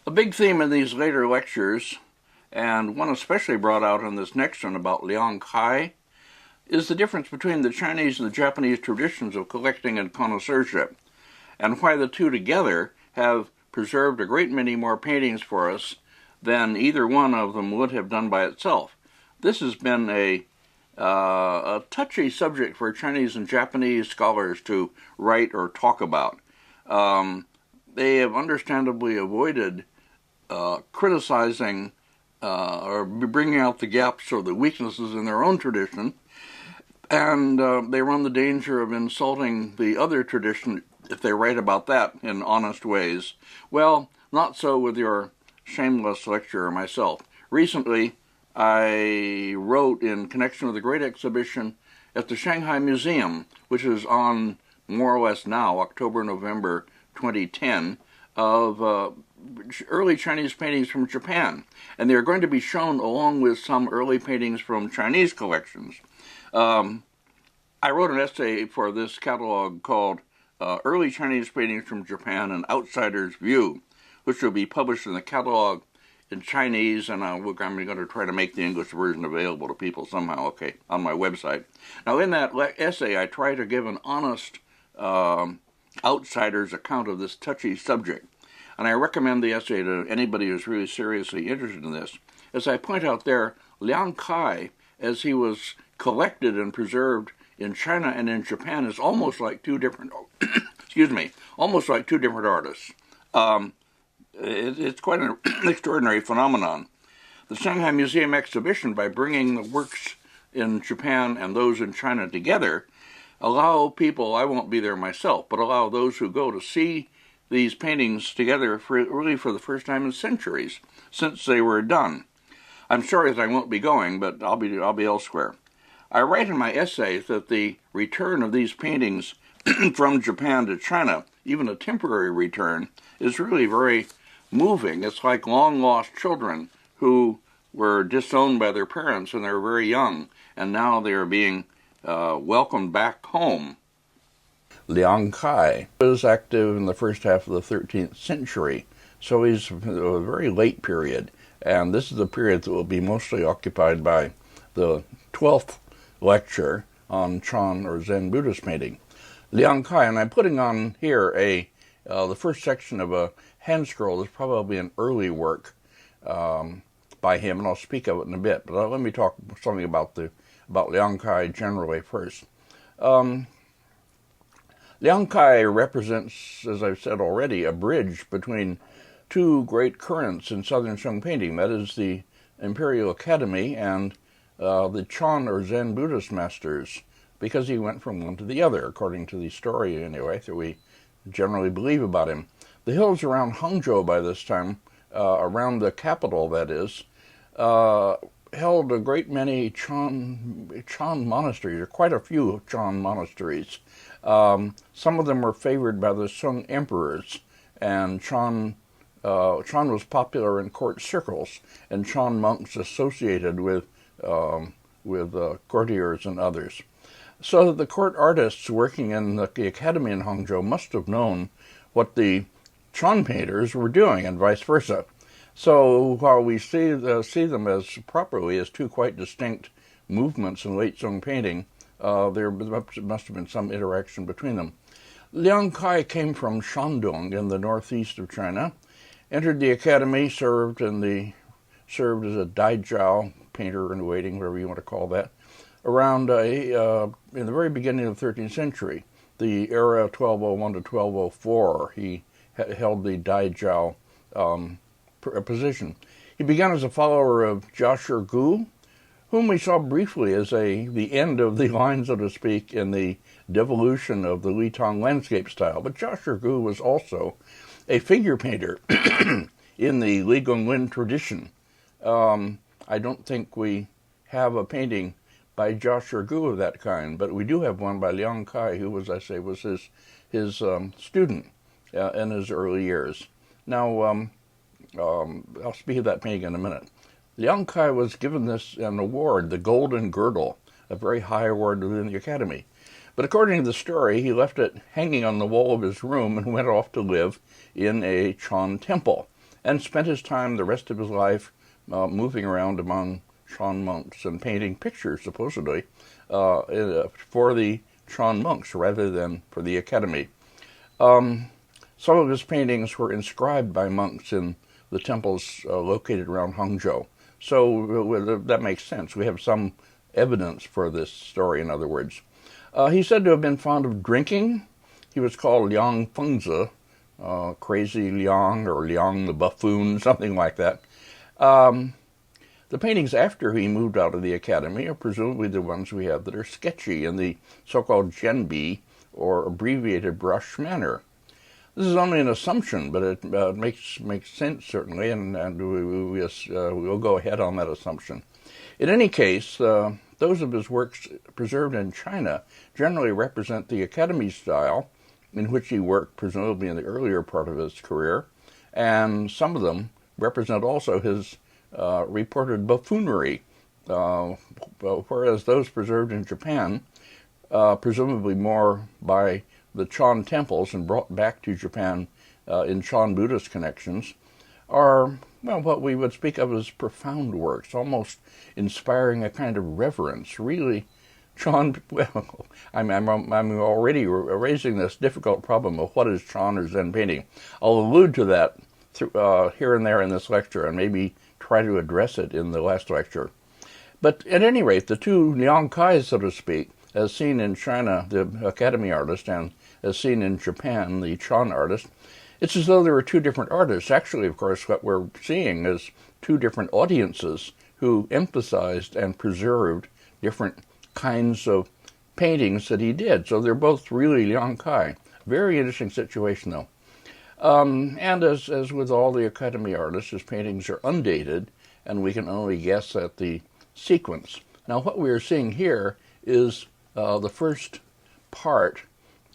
A big theme in these later lectures, and one especially brought out in this next one about Liang Kai, is the difference between the Chinese and the Japanese traditions of collecting and connoisseurship, and why the two together have preserved a great many more paintings for us than either one of them would have done by itself. This has been a touchy subject for Chinese and Japanese scholars to write or talk about. They have understandably avoided criticizing or bringing out the gaps or the weaknesses in their own tradition, and they run the danger of insulting the other tradition if they write about that in honest ways. Well, not so with your shameless lecturer myself. Recently, I wrote in connection with a great exhibition at the Shanghai Museum, which is on more or less now, October, November 2010, of early Chinese paintings from Japan. And they're going to be shown along with some early paintings from Chinese collections. I wrote an essay for this catalog called Early Chinese Paintings from Japan, An Outsider's View, which will be published in the catalog in Chinese, and I'm going to try to make the English version available to people somehow, on my website. Now, in that essay, I try to give an honest outsider's account of this touchy subject, and I recommend the essay to anybody who's really seriously interested in this. As I point out there, Liang Kai, as he was collected and preserved in China and in Japan, is almost like two different, almost like two different artists. It's quite an extraordinary phenomenon. The Shanghai Museum exhibition, by bringing the works in Japan and those in China together, allow people, I won't be there myself, but allow those who go to see these paintings together really for the first time in centuries, since they were done. I'm sorry that I won't be going, but I'll be elsewhere. I write in my essays that the return of these paintings from Japan to China, even a temporary return, is really very moving. It's like long-lost children who were disowned by their parents when they were very young, and now they are being welcomed back home. Liang Kai was active in the first half of the 13th century, so he's a very late period, and this is the period that will be mostly occupied by the 12th lecture on Chan or Zen Buddhist painting. Liang Kai, and I'm putting on here the first section of a hand scroll. Is probably an early work by him, and I'll speak of it in a bit. But let me talk something about Liang Kai generally first. Liang Kai represents, as I've said already, a bridge between two great currents in Southern Sheng painting. That is the Imperial Academy and the Chan or Zen Buddhist masters, because he went from one to the other, according to the story anyway, that we generally believe about him. The hills around Hangzhou by this time, around the capital that is, held a great many Chan monasteries, or quite a few Chan monasteries. Some of them were favored by the Sung emperors, and Chan was popular in court circles, and Chan monks associated with courtiers and others. So the court artists working in the academy in Hangzhou must have known what the Chan painters were doing, and vice versa. So while we see them as properly as two quite distinct movements in late Song painting, there must have been some interaction between them. Liang Kai came from Shandong in the northeast of China, entered the academy, served as a Daijiao, painter in waiting, whatever you want to call that, around in the very beginning of the 13th century, the era 1201 to 1204. He held the Daijiao position. He began as a follower of Jia Gu, whom we saw briefly as the end of the line, so to speak, in the devolution of the Litang landscape style. But Jia Gu was also a figure painter in the Li Gonglin tradition. I don't think we have a painting by Jia Gu of that kind, but we do have one by Liang Kai, who, as I say, was his student in his early years. Now, I'll speak of that painting in a minute. Liang Kai was given an award, the Golden Girdle, a very high award within the Academy. But according to the story, he left it hanging on the wall of his room and went off to live in a Chan temple. and spent his time, the rest of his life, moving around among Chan monks and painting pictures, supposedly, for the Chan monks rather than for the academy. Some of his paintings were inscribed by monks in the temples located around Hangzhou. So that makes sense. We have some evidence for this story, in other words. He's said to have been fond of drinking. He was called Liang Fengzi, Crazy Liang, or Liang the Buffoon, something like that. The paintings after he moved out of the academy are presumably the ones we have that are sketchy in the so-called genbi, or abbreviated brush manner. This is only an assumption, but it makes sense, certainly, and we'll go ahead on that assumption. In any case, those of his works preserved in China generally represent the academy style in which he worked, presumably in the earlier part of his career, and some of them represent also his reported buffoonery, whereas those preserved in Japan, presumably more by the Chan temples and brought back to Japan in Chan Buddhist connections, are, well, what we would speak of as profound works, almost inspiring a kind of reverence. Really, Chan, well, I'm already raising this difficult problem of what is Chan or Zen painting. I'll allude to that here and there in this lecture, and maybe try to address it in the last lecture. But at any rate, the two Liang Kai, so to speak, as seen in China, the academy artist, and as seen in Japan, the Chan artist, it's as though there were two different artists. Actually, of course, what we're seeing is two different audiences who emphasized and preserved different kinds of paintings that he did. So they're both really Liang Kai. Very interesting situation, though. And as with all the academy artists, his paintings are undated, and we can only guess at the sequence. Now, what we are seeing here is the first part,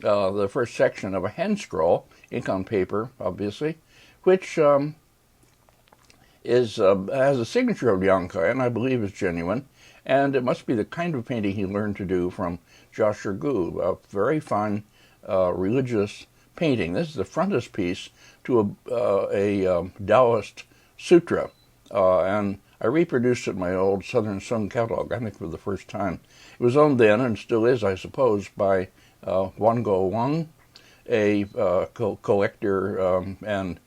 the first section of a hand scroll, ink on paper, obviously, which has a signature of Liang Kai, and I believe is genuine, and it must be the kind of painting he learned to do from Jia Shigu, a very fine religious painting. This is the frontispiece to a Daoist sutra, and I reproduced it in my old Southern Sung catalog, I think for the first time. It was owned then, and still is, I suppose, by Wango Wang, a collector and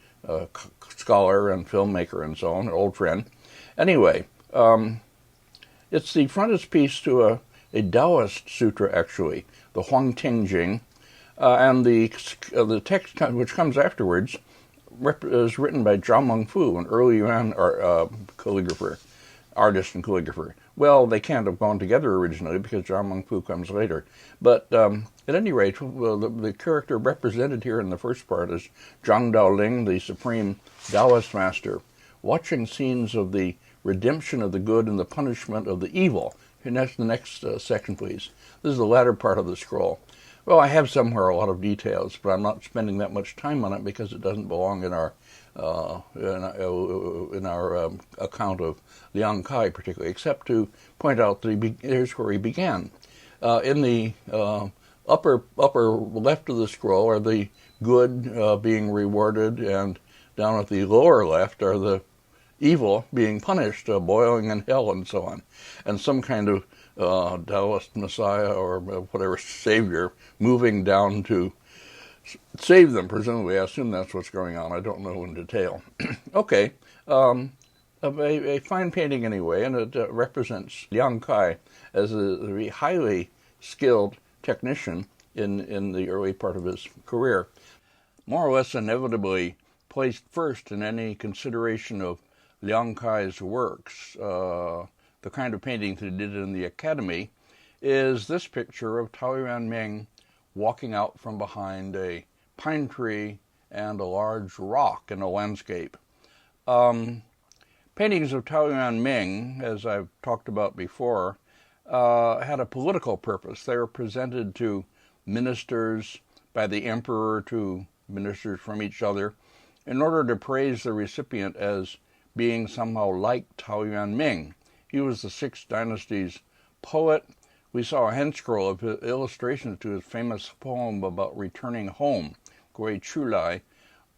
scholar and filmmaker and so on, an old friend. Anyway, it's the frontispiece to a Daoist sutra, actually, the Huang Ting Jing, and the text which comes afterwards is written by Zhao Mengfu, an early Yuan calligrapher, artist and calligrapher. Well, they can't have gone together originally because Zhao Mengfu comes later. But at any rate, well, the character represented here in the first part is Zhang Daoling, the supreme Taoist master, watching scenes of the redemption of the good and the punishment of the evil. And that's the next section, please. This is the latter part of the scroll. Well, I have somewhere a lot of details, but I'm not spending that much time on it because it doesn't belong in our account of Liang Kai particularly, except to point out that here's where he began. In the upper left of the scroll are the good being rewarded, and down at the lower left are the evil being punished, boiling in hell and so on. And some kind of Taoist messiah or whatever savior moving down to save them, presumably. I assume that's what's going on. I don't know in detail. Okay. A fine painting anyway, and it represents Liang Kai as a very highly skilled technician in the early part of his career. More or less inevitably placed first in any consideration of Liang Kai's works, the kind of painting that he did in the academy, is this picture of Taoyuan Ming walking out from behind a pine tree and a large rock in a landscape. Paintings of Taoyuan Ming, as I've talked about before, had a political purpose. They were presented to ministers, by the emperor to ministers from each other, in order to praise the recipient as being somehow like Taoyuan Ming. He was the 6th dynasty's poet. We saw a hand scroll of illustrations to his famous poem about returning home, Gui Chulai,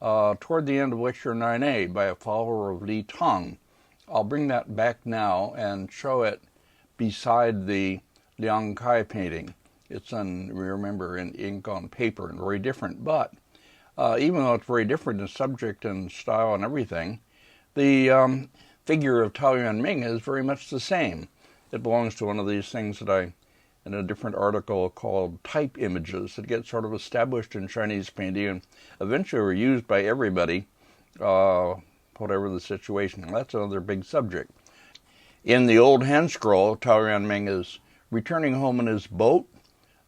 toward the end of Lecture 9A by a follower of Li Tong. I'll bring that back now and show it beside the Liang Kai painting. It's remember, in ink on paper and very different, but even though it's very different in subject and style and everything, the figure of Tao Yuan Ming is very much the same. It belongs to one of these things that in a different article called type images that get sort of established in Chinese painting and eventually are used by everybody, whatever the situation. That's another big subject. In the old hand scroll, Tao Yuan Ming is returning home in his boat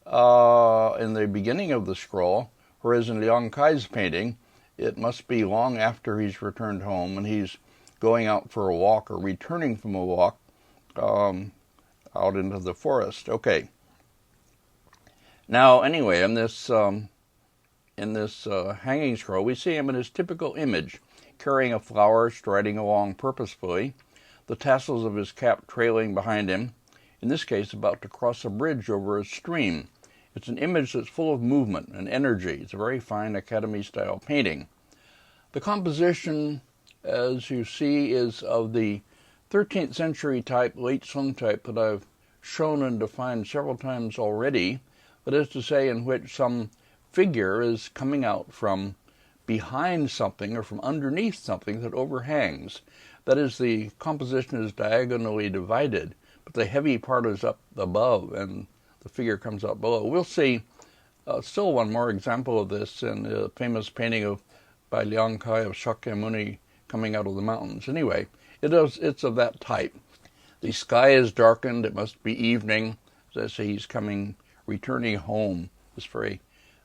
in the beginning of the scroll, whereas in Liang Kai's painting, it must be long after he's returned home and he's going out for a walk or returning from a walk out into the forest. Okay. Now, anyway, in this hanging scroll, we see him in his typical image, carrying a flower, striding along purposefully, the tassels of his cap trailing behind him, in this case about to cross a bridge over a stream. It's an image that's full of movement and energy. It's a very fine Academy-style painting. The composition, as you see, is of the 13th century type, late Song type, that I've shown and defined several times already, that is to say, in which some figure is coming out from behind something or from underneath something that overhangs. That is, the composition is diagonally divided, but the heavy part is up above and the figure comes out below. We'll see still one more example of this in the famous painting by Liang Kai of Shakyamuni coming out of the mountains. Anyway, it's of that type. The sky is darkened. It must be evening. As I say, he's returning home. This very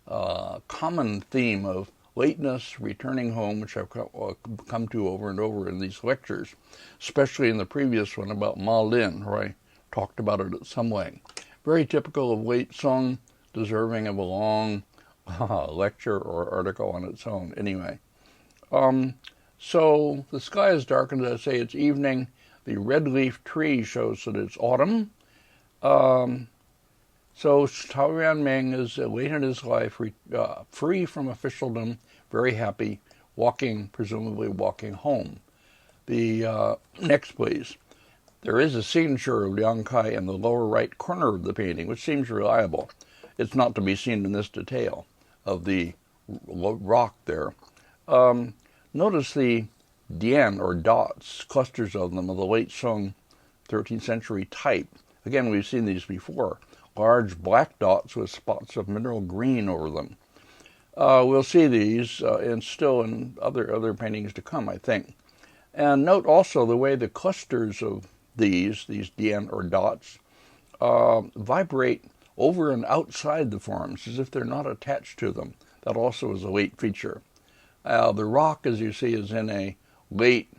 common theme of lateness, returning home, which I've come to over and over in these lectures, especially in the previous one about Ma Lin, where I talked about it at some length. Very typical of late Song, deserving of a long lecture or article on its own. Anyway, so the sky is darkened. As I say, it's evening. The red leaf tree shows that it's autumn. So Tao Yuan Ming is late in his life, free from officialdom, very happy, presumably walking home. The next, please. There is a signature of Liang Kai in the lower right corner of the painting, which seems reliable. It's not to be seen in this detail of the rock there. Notice the dian, or dots, clusters of them, of the late Song 13th century type. Again, we've seen these before. Large black dots with spots of mineral green over them. We'll see these still in other paintings to come, I think. And note also the way the clusters of these dian or dots, vibrate over and outside the forms as if they're not attached to them. That also is a late feature. The rock, as you see, is in a late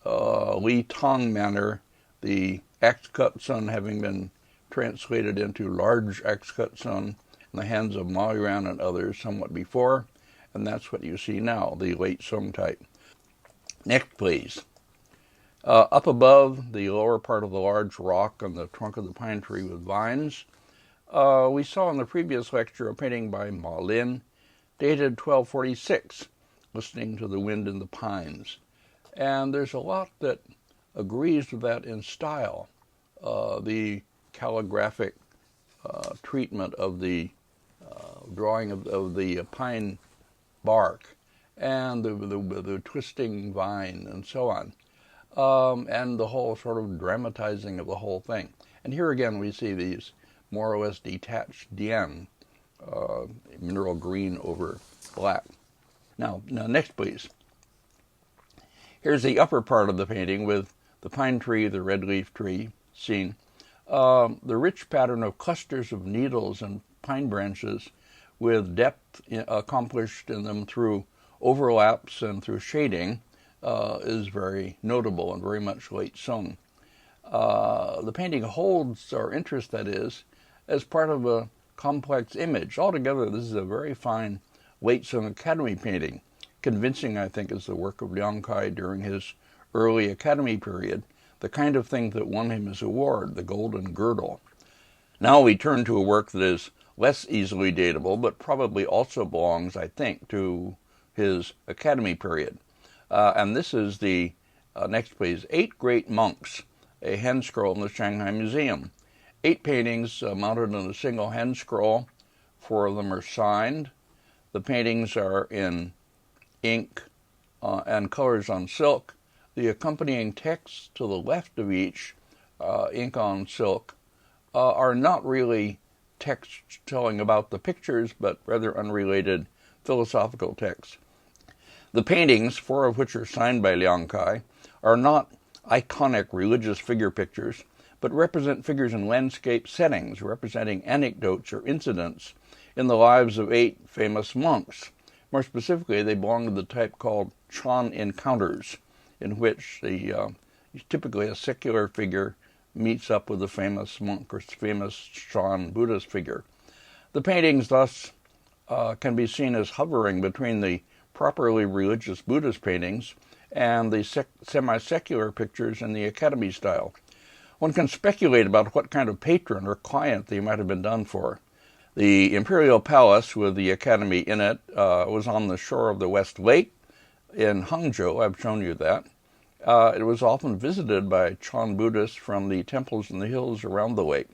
Li Tong manner, the axe-cut sun having been translated into large axe-cut sun in the hands of Ma Yuan and others somewhat before, and that's what you see now, the late Song type. Next, please. Up above the lower part of the large rock on the trunk of the pine tree with vines, we saw in the previous lecture a painting by Ma Lin, dated 1246, listening to the wind in the pines. And there's a lot that agrees with that in style. The calligraphic treatment of the drawing of the pine bark and the twisting vine and so on. And the whole sort of dramatizing of the whole thing. And here again we see these more or less detached dian, mineral green over black. Now next, please. Here's the upper part of the painting with the pine tree, the red leaf tree seen. The rich pattern of clusters of needles and pine branches with depth accomplished in them through overlaps and through shading is very notable and very much late Song. The painting holds our interest, that is, as part of a complex image. Altogether, this is a very fine late Song Academy painting. Convincing, I think, is the work of Liang Kai during his early Academy period, the kind of thing that won him his award, the Golden Girdle. Now we turn to a work that is less easily datable, but probably also belongs, I think, to his academy period. And this is the, next please, 8 Great Monks, a hand scroll in the Shanghai Museum. 8 paintings mounted on a single hand scroll. 4 of them are signed. The paintings are in ink and colors on silk. The accompanying texts to the left of each, ink on silk, are not really texts telling about the pictures, but rather unrelated philosophical texts. The paintings, 4 of which are signed by Liang Kai, are not iconic religious figure pictures, but represent figures in landscape settings, representing anecdotes or incidents in the lives of 8 famous monks. More specifically, they belong to the type called Chan encounters, in which typically a secular figure meets up with a famous monk or famous Chan Buddhist figure. The paintings thus can be seen as hovering between the properly religious Buddhist paintings and the semi-secular pictures in the academy style. One can speculate about what kind of patron or client they might have been done for. The imperial palace with the academy in it was on the shore of the West Lake in Hangzhou. I've shown you that. It was often visited by Chan Buddhists from the temples in the hills around the lake.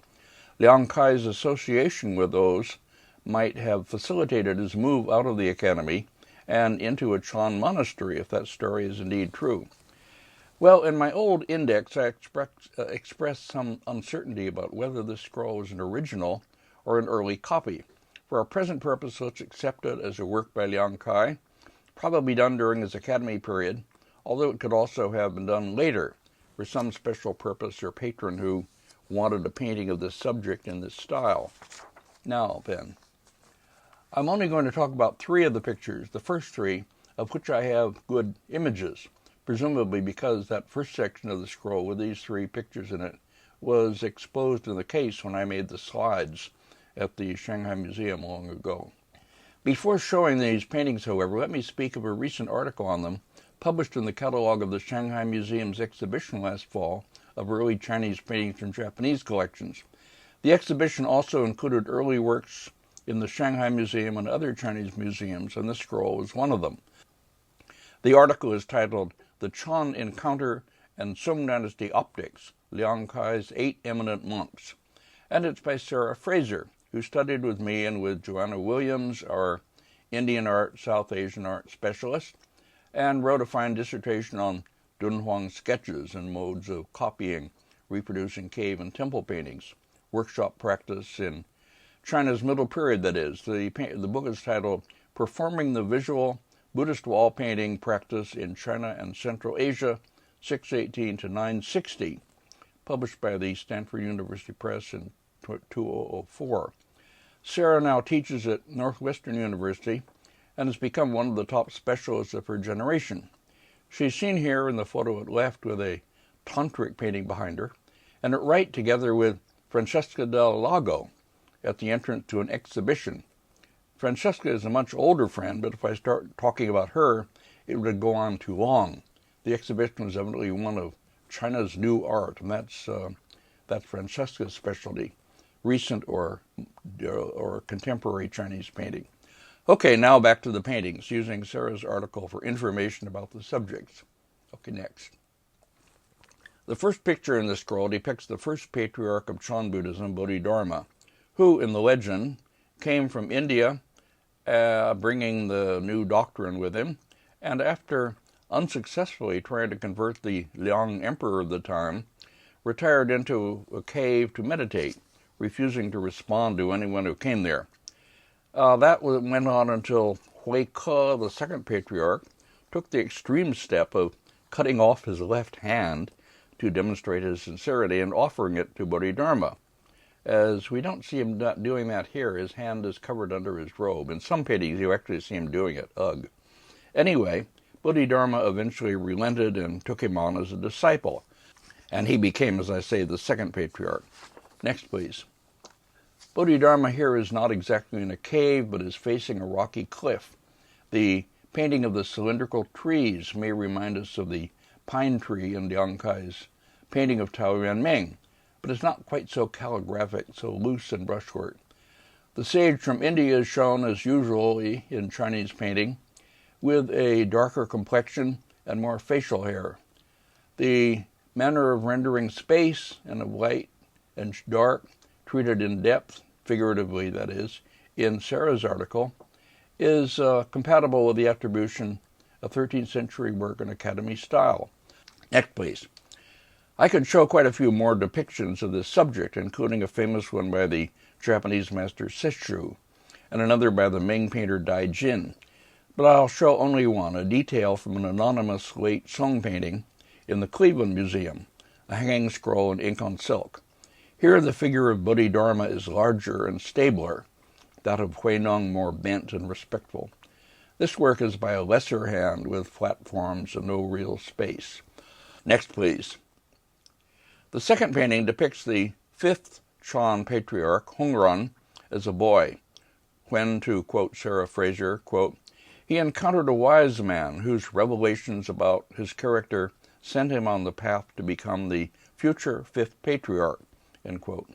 Liang Kai's association with those might have facilitated his move out of the academy and into a Chan monastery, if that story is indeed true. Well, in my old index, I expressed some uncertainty about whether this scroll is an original or an early copy. For our present purpose, let's accept it as a work by Liang Kai, probably done during his academy period, although it could also have been done later for some special purpose or patron who wanted a painting of this subject in this style. Now, then, I'm only going to talk about 3 of the pictures, the first 3 of which I have good images, presumably because that first section of the scroll with these 3 pictures in it was exposed in the case when I made the slides at the Shanghai Museum long ago. Before showing these paintings, however, let me speak of a recent article on them published in the catalog of the Shanghai Museum's exhibition last fall of early Chinese paintings from Japanese collections. The exhibition also included early works in the Shanghai Museum and other Chinese museums, and this scroll is one of them. The article is titled The Chan Encounter and Song Dynasty Optics, Liang Kai's 8 Eminent Monks, and it's by Sarah Fraser, who studied with me and with Joanna Williams, our Indian art, South Asian art specialist, and wrote a fine dissertation on Dunhuang sketches and modes of copying, reproducing cave and temple paintings, workshop practice in China's middle period, that is. The book is titled Performing the Visual Buddhist Wall Painting Practice in China and Central Asia, 618 to 960, published by the Stanford University Press in 2004. Sarah now teaches at Northwestern University and has become one of the top specialists of her generation. She's seen here in the photo at left with a tantric painting behind her, and at right together with Francesca del Lago at the entrance to an exhibition. Francesca is a much older friend, but if I start talking about her, it would go on too long. The exhibition was evidently one of China's new art, and that's Francesca's specialty, recent or contemporary Chinese painting. Okay, now back to the paintings, using Sarah's article for information about the subjects. Okay, next. The first picture in the scroll depicts the first patriarch of Chan Buddhism, Bodhidharma, who, in the legend, came from India, bringing the new doctrine with him, and after unsuccessfully trying to convert the Liang emperor of the time, retired into a cave to meditate, refusing to respond to anyone who came there. That went on until Hui Ke, the second patriarch, took the extreme step of cutting off his left hand to demonstrate his sincerity and offering it to Bodhidharma. As we don't see him doing that here, his hand is covered under his robe. In some paintings, you actually see him doing it. Ugh. Anyway, Bodhidharma eventually relented and took him on as a disciple, and he became, as I say, the second patriarch. Next, please. Bodhidharma here is not exactly in a cave, but is facing a rocky cliff. The painting of the cylindrical trees may remind us of the pine tree in Liang Kai's painting of Tao Yuanming, but it's not quite so calligraphic, so loose in brushwork. The sage from India is shown as usually in Chinese painting, with a darker complexion and more facial hair. The manner of rendering space and of light and dark, treated in depth, figuratively that is, in Sarah's article, is compatible with the attribution of 13th century work in Academy style. Next, please. I could show quite a few more depictions of this subject, including a famous one by the Japanese master Sesshu, and another by the Ming painter Dai Jin. But I'll show only one, a detail from an anonymous late Song painting in the Cleveland Museum, a hanging scroll in ink on silk. Here the figure of Bodhidharma is larger and stabler, that of Huineng more bent and respectful. This work is by a lesser hand with flat forms and no real space. Next, please. The second painting depicts the fifth Chan patriarch, Hongran, as a boy, when, to quote Sarah Fraser, quote, he encountered a wise man whose revelations about his character sent him on the path to become the future fifth patriarch, end quote.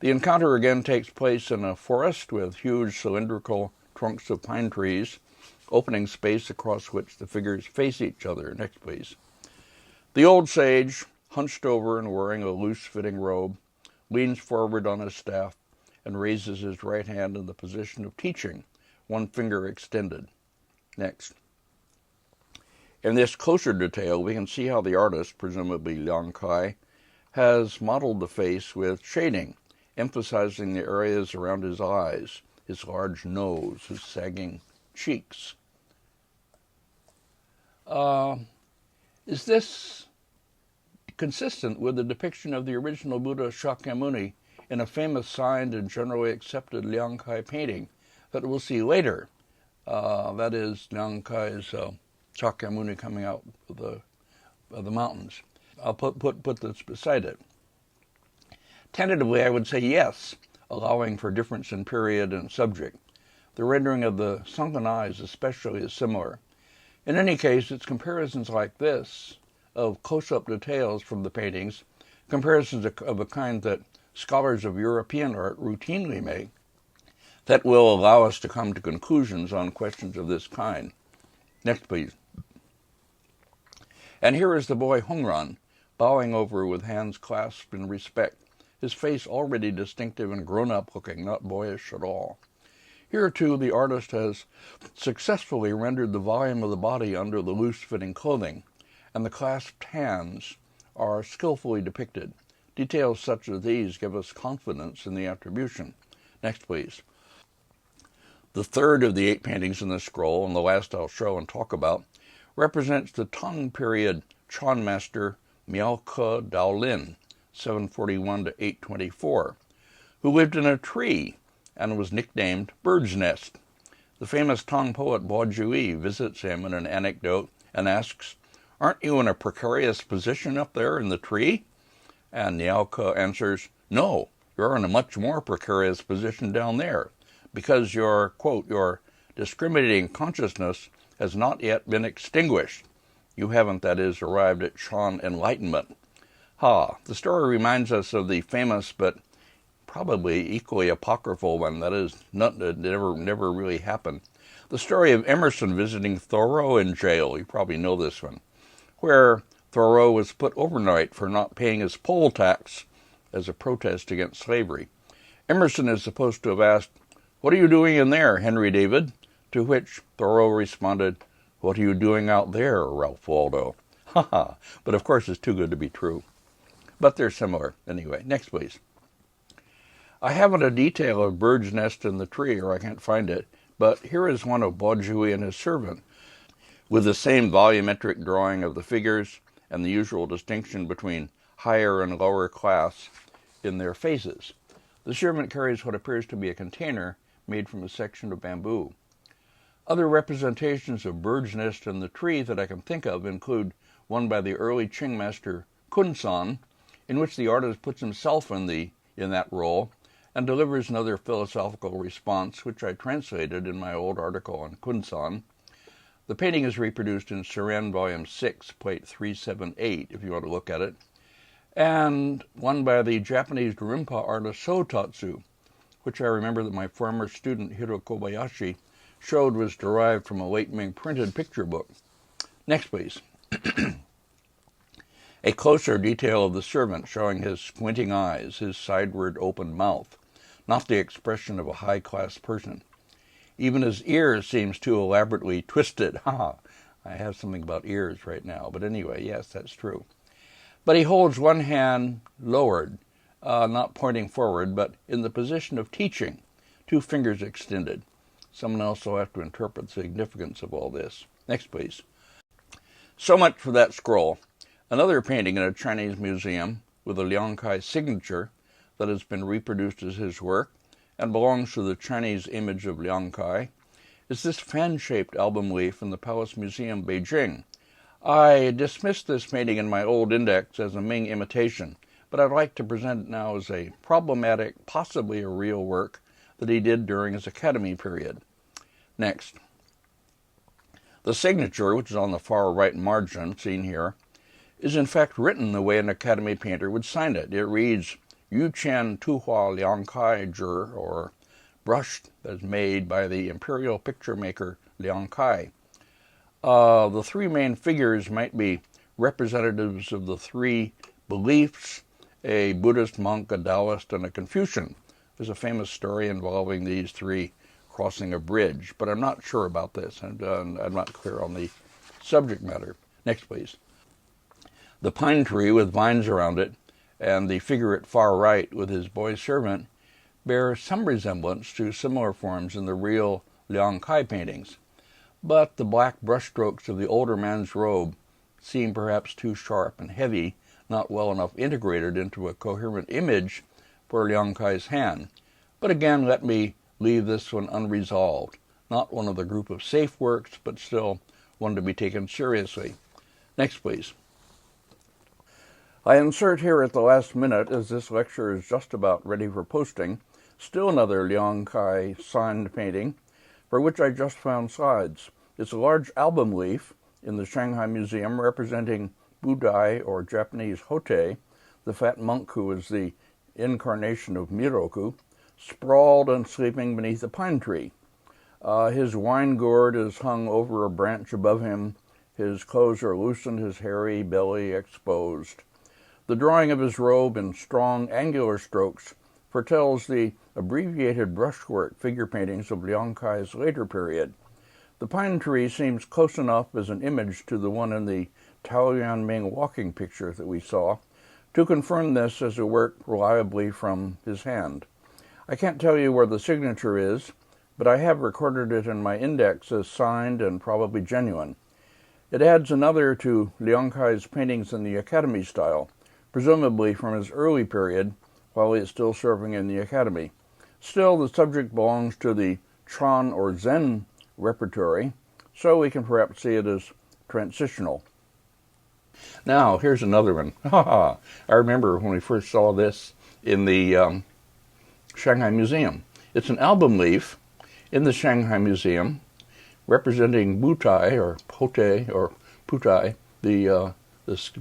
The encounter again takes place in a forest with huge cylindrical trunks of pine trees, opening space across which the figures face each other. Next, please. The old sage, hunched over and wearing a loose-fitting robe, leans forward on his staff and raises his right hand in the position of teaching, one finger extended. Next. In this closer detail, we can see how the artist, presumably Liang Kai, has modeled the face with shading, emphasizing the areas around his eyes, his large nose, his sagging cheeks. Is this consistent with the depiction of the original Buddha Shakyamuni in a famous signed and generally accepted Liang Kai painting that we'll see later? That is Liang Kai's Shakyamuni coming out of the mountains. I'll put this beside it. Tentatively, I would say yes, allowing for difference in period and subject. The rendering of the sunken eyes especially is similar. In any case, it's comparisons like this of close-up details from the paintings, comparisons of a kind that scholars of European art routinely make, that will allow us to come to conclusions on questions of this kind. Next, please. And here is the boy Hongran, bowing over with hands clasped in respect, his face already distinctive and grown-up looking, not boyish at all. Here, too, the artist has successfully rendered the volume of the body under the loose-fitting clothing, and the clasped hands are skillfully depicted. Details such as these give us confidence in the attribution. Next, please. The third of the 8 paintings in the scroll, and the last I'll show and talk about, represents the Tang period Chan master Miao Ke Daolin, 741 to 824, who lived in a tree and was nicknamed Bird's Nest. The famous Tang poet Bo Jui visits him in an anecdote and asks, "Aren't you in a precarious position up there in the tree?" And Miao Ke answers, "No, you're in a much more precarious position down there, because your, quote, your discriminating consciousness has not yet been extinguished. You haven't, that is, arrived at Chan enlightenment." The story reminds us of the famous but probably equally apocryphal one, that is, never really happened. The story of Emerson visiting Thoreau in jail, you probably know this one, where Thoreau was put overnight for not paying his poll tax as a protest against slavery. Emerson is supposed to have asked, "What are you doing in there, Henry David?" To which Thoreau responded, "What are you doing out there, Ralph Waldo?" But of course it's too good to be true. But they're similar. Anyway, next please. I haven't a detail of Bird's Nest in the tree, or I can't find it, but here is one of Bo Jui and his servant, with the same volumetric drawing of the figures and the usual distinction between higher and lower class in their faces. The servant carries what appears to be a container made from a section of bamboo. Other representations of Bird's Nest in the tree that I can think of include one by the early Qing master Kunsan, in which the artist puts himself in that role and delivers another philosophical response, which I translated in my old article on Kunsan. The painting is reproduced in Seren Volume 6, Plate 378, if you want to look at it, and one by the Japanese Rinpa artist Sotatsu, which I remember that my former student Hiro Kobayashi showed was derived from a late Ming printed picture book. Next, please. A closer detail of the servant showing his squinting eyes, his sideward open mouth, not the expression of a high-class person. Even his ears seems too elaborately twisted. Ha! I have something about ears right now, but anyway, yes, that's true. But he holds one hand lowered, not pointing forward, but in the position of teaching, 2 fingers extended. Someone else will have to interpret the significance of all this. Next, please. So much for that scroll. Another painting in a Chinese museum with a Liang Kai signature that has been reproduced as his work and belongs to the Chinese image of Liang Kai is this fan-shaped album leaf in the Palace Museum, Beijing. I dismissed this painting in my old index as a Ming imitation, but I'd like to present it now as a problematic, possibly a real work that he did during his academy period. Next. The signature, which is on the far right margin, seen here, is in fact written the way an academy painter would sign it. It reads, Yu Qian Tu Hua Liang Kai Zhi, or brushed as made by the imperial picture maker Liang Kai. The 3 main figures might be representatives of the 3 beliefs, a Buddhist monk, a Daoist, and a Confucian. There's a famous story involving these 3 crossing a bridge, but I'm not sure about this, and I'm not clear on the subject matter. Next, please. The pine tree with vines around it, and the figure at far right with his boy servant, bear some resemblance to similar forms in the real Liang Kai paintings. But the black brushstrokes of the older man's robe seem perhaps too sharp and heavy, not well enough integrated into a coherent image for Liang Kai's hand. But again, let me leave this one unresolved. Not one of the group of safe works, but still one to be taken seriously. Next, please. I insert here at the last minute, as this lecture is just about ready for posting, still another Liang Kai signed painting, for which I just found slides. It's a large album leaf in the Shanghai Museum representing Budai, or Japanese Hotei, the fat monk who is the incarnation of Miroku, sprawled and sleeping beneath a pine tree. His wine gourd is hung over a branch above him. His clothes are loosened, his hairy belly exposed. The drawing of his robe in strong angular strokes foretells the abbreviated brushwork figure paintings of Liang Kai's later period. The pine tree seems close enough as an image to the one in the Taoyuan Ming walking picture that we saw to confirm this as a work reliably from his hand. I can't tell you where the signature is, but I have recorded it in my index as signed and probably genuine. It adds another to Liang Kai's paintings in the Academy style, presumably from his early period while he is still serving in the Academy. Still, the subject belongs to the Chan or Zen repertory, so we can perhaps see it as transitional. Now, here's another one. I remember when we first saw this in the Shanghai Museum. It's an album leaf in the Shanghai Museum representing Butai, or Hotei, or Putai, this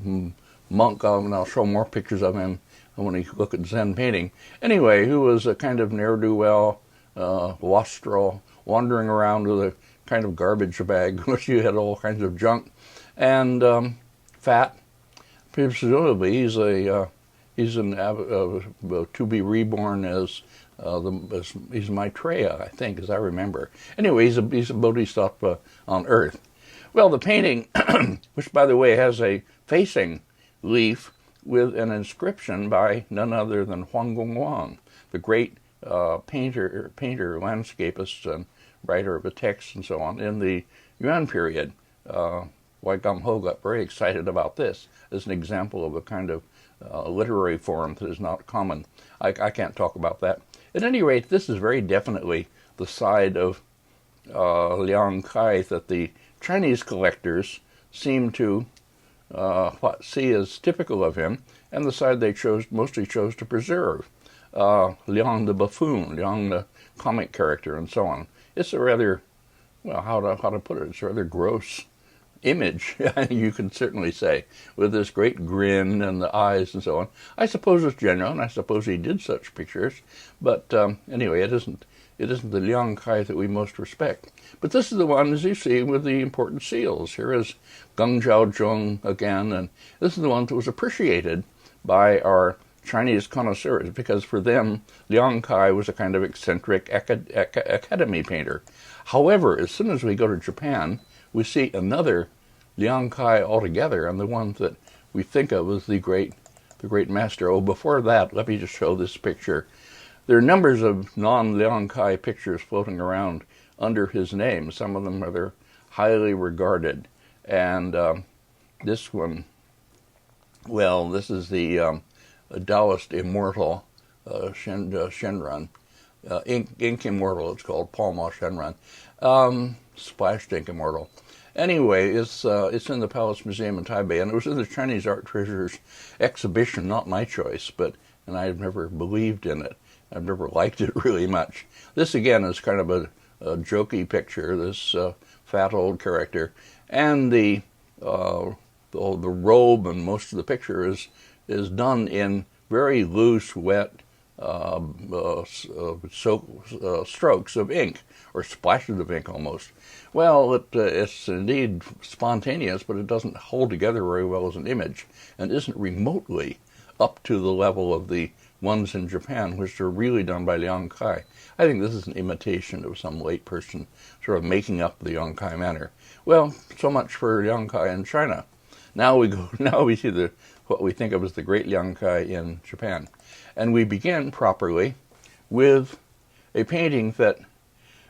monk, and I'll show more pictures of him when we look at Zen painting. Anyway, who was a kind of ne'er-do-well, wastrel, wandering around with a kind of garbage bag, which you had all kinds of junk, and fat. Presumably, he's to be reborn as he's Maitreya, I think, as I remember. Anyway, he's a bodhisattva on Earth. Well, the painting, which by the way has a facing leaf with an inscription by none other than Huang Gongwang, the great painter, landscapist, and writer of a text and so on in the Yuan period. Wai Gam Ho got very excited about this as an example of a kind of literary form that is not common. I can't talk about that. At any rate, this is very definitely the side of Liang Kai that the Chinese collectors seem to see as typical of him, and the side they mostly chose to preserve. Liang the buffoon, Liang the comic character, and so on. It's a rather, well, how to put it, it's a rather gross image, you can certainly say, with this great grin and the eyes and so on. I suppose it's genuine. I suppose he did such pictures, but anyway, it isn't it isn't the Liang Kai that we most respect. But this is the one, as you see, with the important seals. Here is Geng Zhaozhong again, and this is the one that was appreciated by our Chinese connoisseurs, because for them, Liang Kai was a kind of eccentric academy painter. However, as soon as we go to Japan, we see another Liang Kai altogether, and the one that we think of as the great master. Oh, before that, let me just show this picture. There are numbers of non-Liang Kai pictures floating around under his name. Some of them are highly regarded. And this one, well, this is the Daoist immortal Shenran. Ink Immortal, it's called, Paul Ma Shenran. Splashed Ink Immortal. Anyway, it's in the Palace Museum in Taipei, and it was in the Chinese Art Treasures exhibition, not my choice, and I've never believed in it. I've never liked it really much. This, again, is kind of a jokey picture, this fat old character, and the robe and most of the picture is done in very loose, wet strokes of ink, or splashes of ink almost. Well, it's indeed spontaneous, but it doesn't hold together very well as an image, and isn't remotely up to the level of the ones in Japan, which are really done by Liang Kai. I think this is an imitation of some late person sort of making up the Liang Kai manner. Well, so much for Liang Kai in China. Now we see what we think of as the great Liang Kai in Japan. And we begin properly with a painting that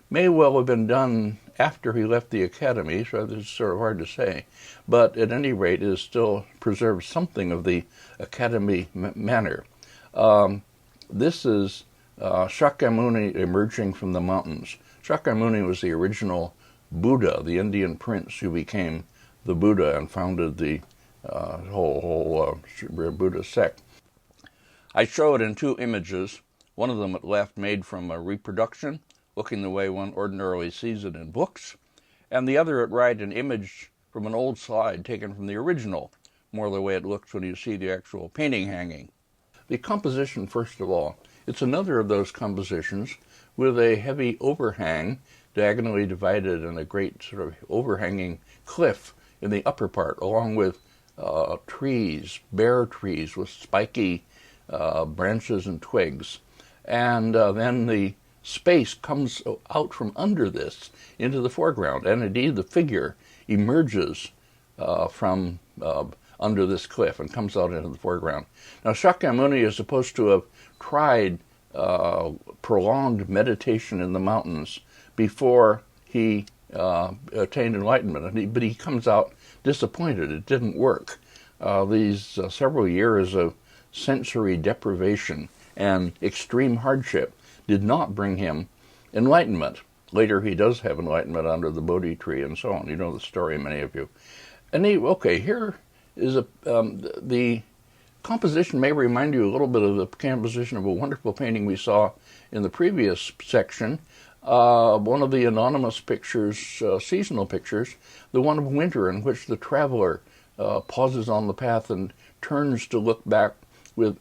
may well have been done after he left the academy, so it's sort of hard to say, but at any rate it still preserves something of the academy manner. This is Shakyamuni emerging from the mountains. Shakyamuni was the original Buddha, the Indian prince who became the Buddha and founded the whole Buddha sect. I show it in two images, one of them at left made from a reproduction, looking the way one ordinarily sees it in books, and the other at right, an image from an old slide taken from the original, more the way it looks when you see the actual painting hanging. The composition, first of all, it's another of those compositions with a heavy overhang, diagonally divided in a great sort of overhanging cliff in the upper part, along with trees, bare trees with spiky branches and twigs. And then the space comes out from under this into the foreground, and indeed the figure emerges from under this cliff and comes out into the foreground. Now, Shakyamuni is supposed to have tried prolonged meditation in the mountains before he attained enlightenment, but he comes out disappointed. It didn't work. These several years of sensory deprivation and extreme hardship did not bring him enlightenment. Later he does have enlightenment under the Bodhi tree and so on. You know the story, many of you. And here is the composition may remind you a little bit of the composition of a wonderful painting we saw in the previous section. One of the anonymous pictures, seasonal pictures, the one of winter, in which the traveler pauses on the path and turns to look back with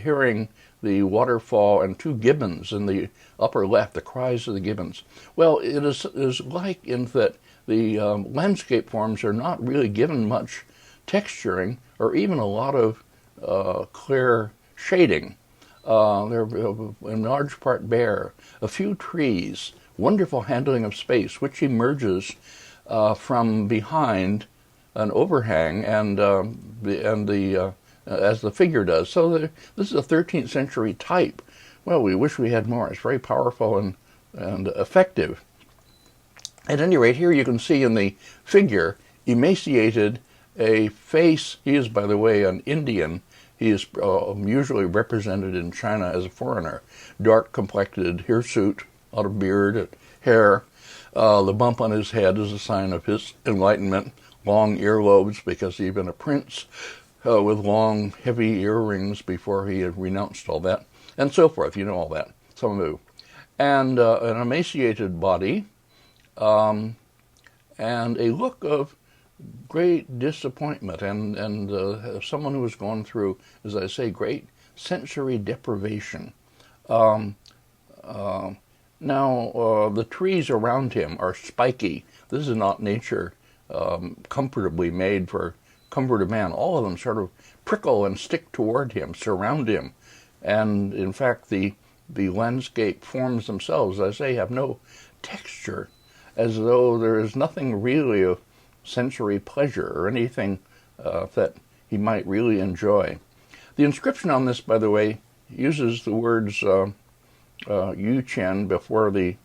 hearing the waterfall and two gibbons in the upper left, the cries of the gibbons. Well, it is like in that the landscape forms are not really given much texturing or even a lot of clear shading. They're in large part bare. A few trees, wonderful handling of space, which emerges from behind an overhang and as the figure does. So this is a 13th century type. Well, we wish we had more. It's very powerful and effective. At any rate, here you can see in the figure, emaciated, a face. He is, by the way, an Indian. He is usually represented in China as a foreigner. Dark-complected, hirsute, a lot of beard, hair. The bump on his head is a sign of his enlightenment. Long earlobes, because he'd been a prince, with long, heavy earrings before he had renounced all that, and so forth. You know all that. Some of you. And an emaciated body, and a look of great disappointment, and someone who has gone through, as I say, great sensory deprivation. Now, the trees around him are spiky. This is not nature comfortably made for comfort of man. All of them sort of prickle and stick toward him, surround him. And in fact, the landscape forms themselves, as they have no texture, as though there is nothing really of sensory pleasure or anything that he might really enjoy. The inscription on this, by the way, uses the words Yu Qian before the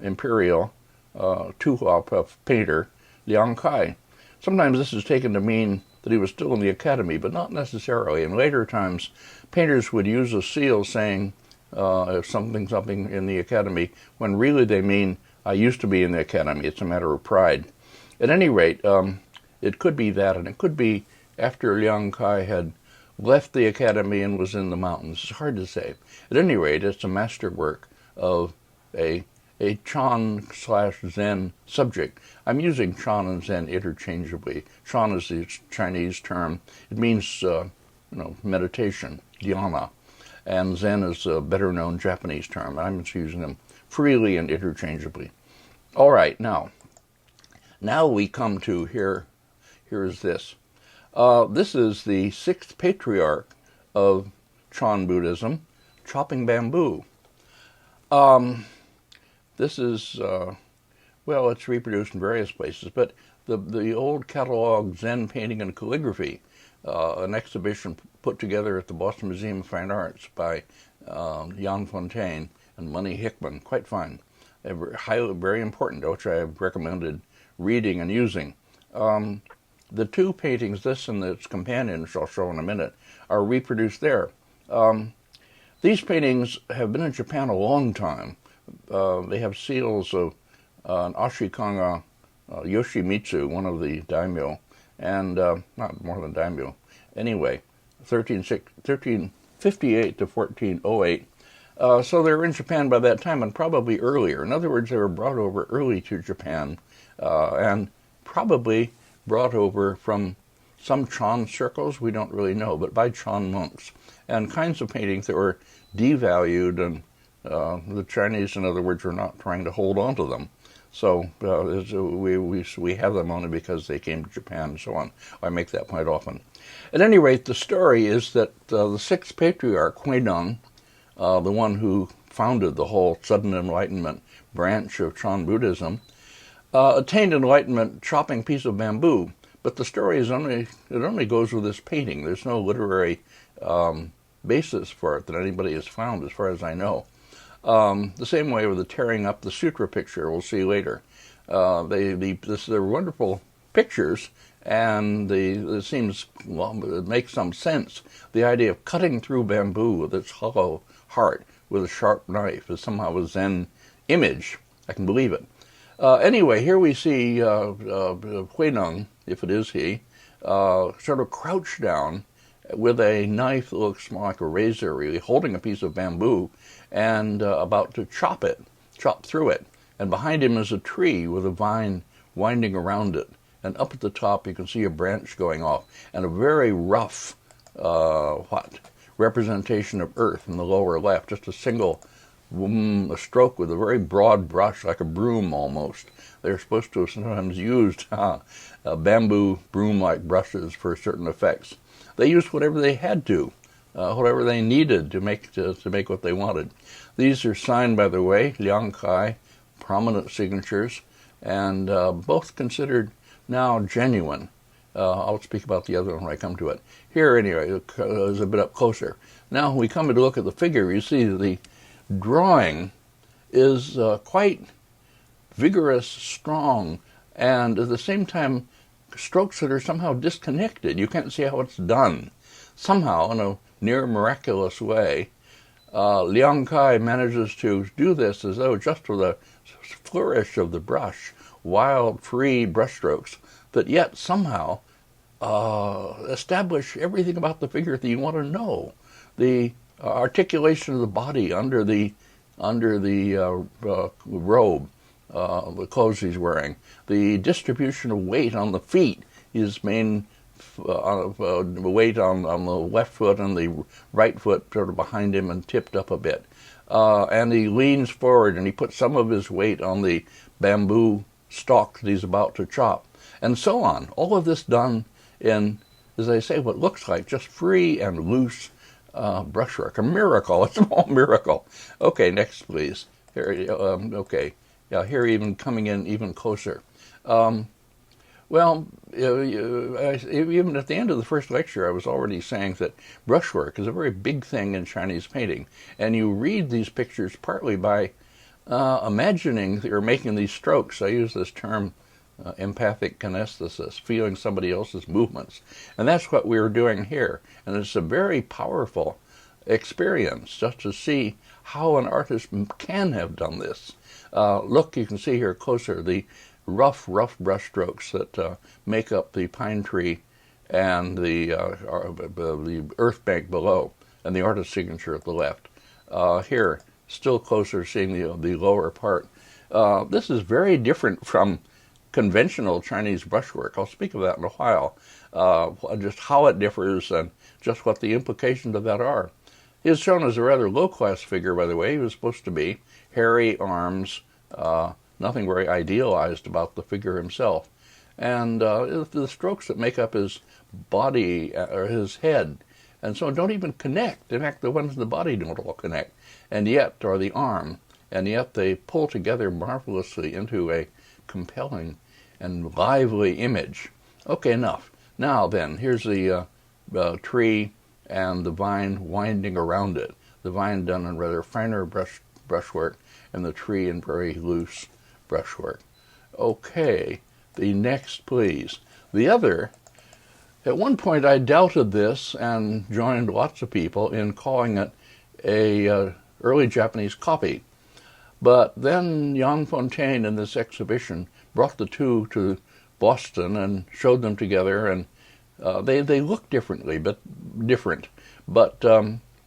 imperial Tuhua painter, Liang Kai. Sometimes this is taken to mean that he was still in the academy, but not necessarily. In later times, painters would use a seal saying something in the academy, when really they mean, I used to be in the academy. It's a matter of pride. At any rate, it could be that, and it could be after Liang Kai had left the academy and was in the mountains. It's hard to say. At any rate, it's a masterwork of a Chan/Zen subject. I'm using Chan and Zen interchangeably. Chan is the Chinese term. It means, meditation, dhyana. And Zen is a better-known Japanese term. I'm just using them freely and interchangeably. All right, now we come to here's this. This is the sixth patriarch of Chan Buddhism, chopping bamboo. This is, it's reproduced in various places, but the old catalog Zen Painting and Calligraphy, an exhibition put together at the Boston Museum of Fine Arts by Jan Fontaine and Money Hickman, quite fine, very important, which I have recommended reading and using. The two paintings, this and its companion, which I'll show in a minute, are reproduced there. These paintings have been in Japan a long time. They have seals of an Ashikaga Yoshimitsu, one of the daimyo, and not more than daimyo. Anyway, 1358 to 1408. So they were in Japan by that time, and probably earlier. In other words, they were brought over early to Japan, and probably brought over from some Chan circles, we don't really know, but by Chan monks, and kinds of paintings that were devalued, and the Chinese, in other words, were not trying to hold on to them. So we have them only because they came to Japan and so on. I make that point often. At any rate, the story is that the sixth patriarch, Huineng, the one who founded the whole sudden enlightenment branch of Chan Buddhism, attained enlightenment chopping a piece of bamboo. But the story only goes with this painting. There's no literary basis for it that anybody has found, as far as I know. The same way with the tearing up the sutra picture, we'll see later. They're wonderful pictures, and it makes some sense. The idea of cutting through bamboo with its hollow heart with a sharp knife is somehow a Zen image. I can believe it. Anyway, here we see Huineng, if it is he, sort of crouched down with a knife that looks more like a razor, really, holding a piece of bamboo and about to chop through it. And behind him is a tree with a vine winding around it. And up at the top you can see a branch going off and a very rough representation of earth in the lower left, just a single a stroke with a very broad brush, like a broom almost. They're supposed to have sometimes used bamboo broom-like brushes for certain effects. They used whatever they had to, whatever they needed to make what they wanted. These are signed, by the way, Liang Kai, prominent signatures, and both considered now genuine. I'll speak about the other one when I come to it. Here, anyway, is a bit up closer. Now, when we come to look at the figure, you see the drawing is quite vigorous, strong, and at the same time, strokes that are somehow disconnected. You can't see how it's done. Somehow, in a near miraculous way, Liang Kai manages to do this as though just with a flourish of the brush, wild, free brushstrokes, that yet somehow establish everything about the figure that you want to know. The articulation of the body under the robe, the clothes he's wearing, the distribution of weight on the feet, his main weight on the left foot and the right foot sort of behind him and tipped up a bit. and he leans forward and he puts some of his weight on the bamboo stalk that he's about to chop, and so on. All of this done in, as I say, what looks like just free and loose brushwork. A miracle. It's a small miracle. Okay, next, please. Here, okay. Yeah, here even coming in even closer. Well, even at the end of the first lecture, I was already saying that brushwork is a very big thing in Chinese painting. And you read these pictures partly by imagining that you're making these strokes. I use this term empathic kinesthesis, feeling somebody else's movements. And that's what we were doing here. And it's a very powerful experience just to see how an artist can have done this. Look, you can see here closer the rough brush strokes that make up the pine tree and the earth bank below, and the artist's signature at the left. Here, still closer, seeing the lower part. This is very different from conventional Chinese brushwork. I'll speak of that in a while, just how it differs and just what the implications of that are. He is shown as a rather low-class figure, by the way. He was supposed to be hairy arms, nothing very idealized about the figure himself. And the strokes that make up his body or his head, and so don't even connect. In fact, the ones in the body don't all connect, and yet, or the arm, and yet they pull together marvelously into a compelling and lively image. Okay, enough. Now then, here's the tree and the vine winding around it. The vine done in rather finer brushwork, and the tree in very loose brushwork. Okay, the next, please. The other, at one point I doubted this and joined lots of people in calling it a early Japanese copy. But then Jan Fontaine in this exhibition brought the two to Boston and showed them together, and they look differently, but different. But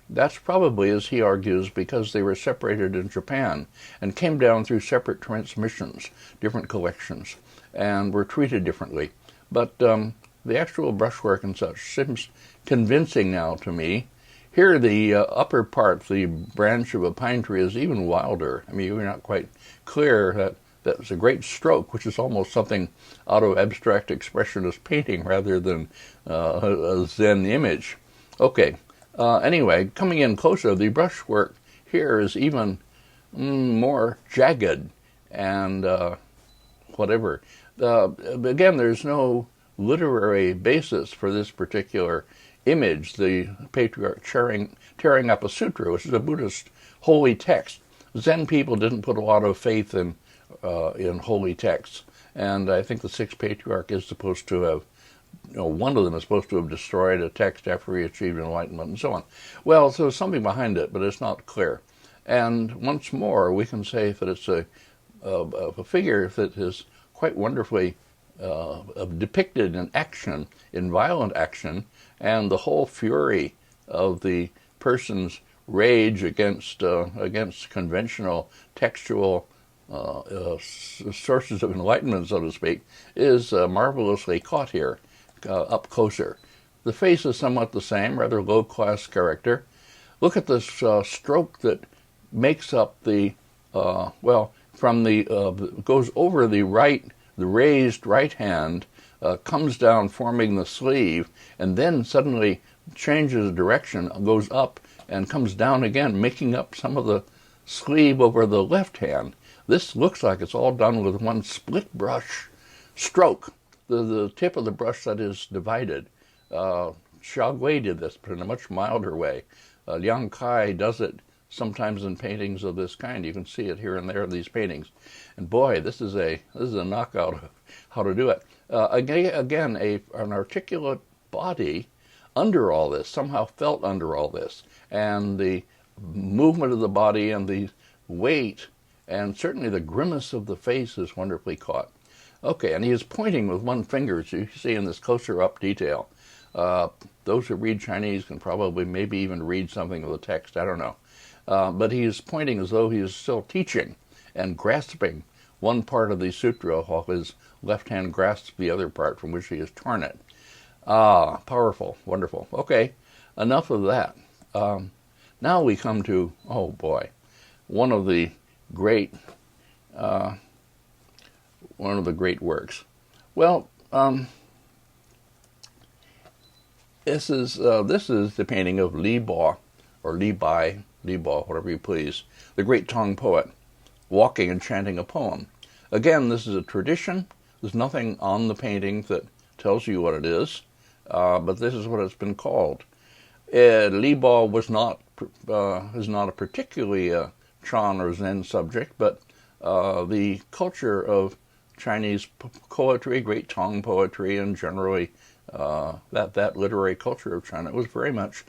that's probably, as he argues, because they were separated in Japan and came down through separate transmissions, different collections, and were treated differently. But the actual brushwork and such seems convincing now to me. Here, the upper part, the branch of a pine tree, is even wilder. I mean, you're not quite clear that that's a great stroke, which is almost something out of abstract expressionist painting rather than a Zen image. Okay. Anyway, coming in closer, the brushwork here is even more jagged and whatever. Again, there's no literary basis for this particular image, the patriarch tearing up a sutra, which is a Buddhist holy text. Zen people didn't put a lot of faith in holy texts, and I think the sixth patriarch is supposed to have, one of them is supposed to have destroyed a text after he achieved enlightenment and so on. Well, so there's something behind it, but it's not clear. And once more, we can say that it's a figure that is quite wonderfully depicted in action, in violent action, and the whole fury of the person's rage against conventional textual sources of enlightenment, so to speak, is marvelously caught here, up closer. The face is somewhat the same, rather low-class character. Look at this stroke that makes up the, from the, goes over the raised right hand, comes down forming the sleeve, and then suddenly changes direction, goes up and comes down again, making up some of the sleeve over the left hand. This looks like it's all done with one split brush stroke. The tip of the brush that is divided. Shakyamuni did this, but in a much milder way. Liang Kai does it sometimes in paintings of this kind. You can see it here and there in these paintings. And boy, this is a knockout of how to do it. Again, an articulate body under all this, somehow felt under all this. And the movement of the body and the weight and certainly the grimace of the face is wonderfully caught. Okay, and he is pointing with one finger, as you see in this closer up detail. Those who read Chinese can probably maybe even read something of the text, I don't know. But he is pointing as though he is still teaching and grasping one part of the sutra while his left hand grasps the other part from which he has torn it. Ah, powerful, wonderful. Okay, enough of that. Now we come to, oh boy, one of the great works. Well, this is the painting of Li Bo, or Li Bai, Li Bo, whatever you please, the great Tang poet, walking and chanting a poem. Again, this is a tradition. There's nothing on the painting that tells you what it is, but this is what it's been called. Li Bo is not a particularly Chan or Zen subject, but the culture of Chinese poetry, great Tang poetry, and generally that literary culture of China was very much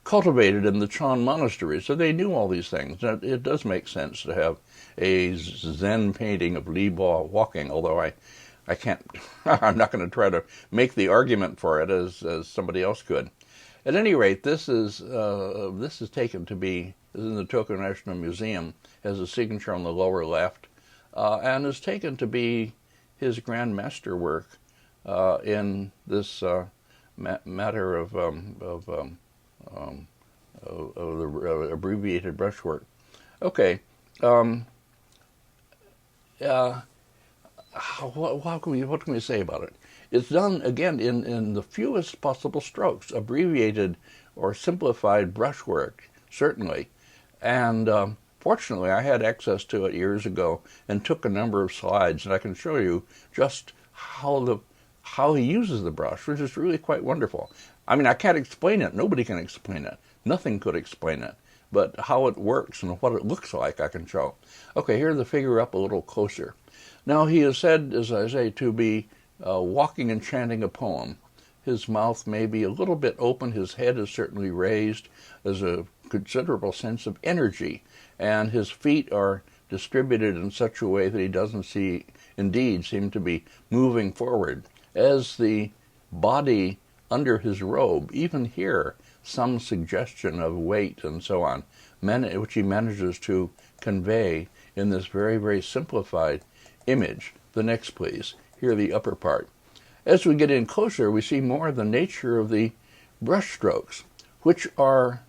cultivated in the Chan monasteries, so they knew all these things. It does make sense to have a Zen painting of Li Bo walking, although I can't, I'm not going to try to make the argument for it as somebody else could. At any rate, this is taken to be, is in the Tokyo National Museum, has a signature on the lower left, and is taken to be his grand masterwork in this matter of the abbreviated brushwork. Okay, what can we say about it? It's done, again, in the fewest possible strokes, abbreviated or simplified brushwork, certainly. And fortunately, I had access to it years ago and took a number of slides, and I can show you just how he uses the brush, which is really quite wonderful. I mean, I can't explain it. Nobody can explain it. Nothing could explain it. But how it works and what it looks like, I can show. Okay, here's the figure up a little closer. Now, he is said, as I say, to be walking and chanting a poem. His mouth may be a little bit open. His head is certainly raised. There's a considerable sense of energy. And his feet are distributed in such a way that he doesn't seem to be moving forward. As the body under his robe, even here, some suggestion of weight and so on, which he manages to convey in this very, very simplified image. The next, please. Here, the upper part. As we get in closer, we see more of the nature of the brush strokes, which are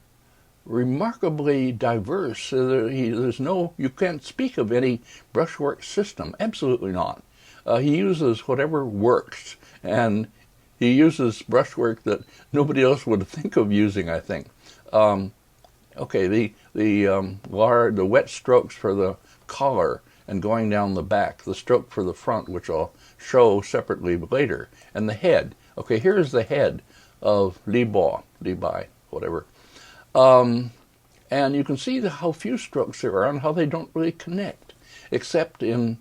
remarkably diverse. You can't speak of any brushwork system. Absolutely not. He uses whatever works, and he uses brushwork that nobody else would think of using, I think. Okay, the wet strokes for the collar and going down the back, the stroke for the front, which I'll show separately later, and the head. Okay, here's the head of Li Bai, whatever. And you can see how few strokes there are and how they don't really connect, except in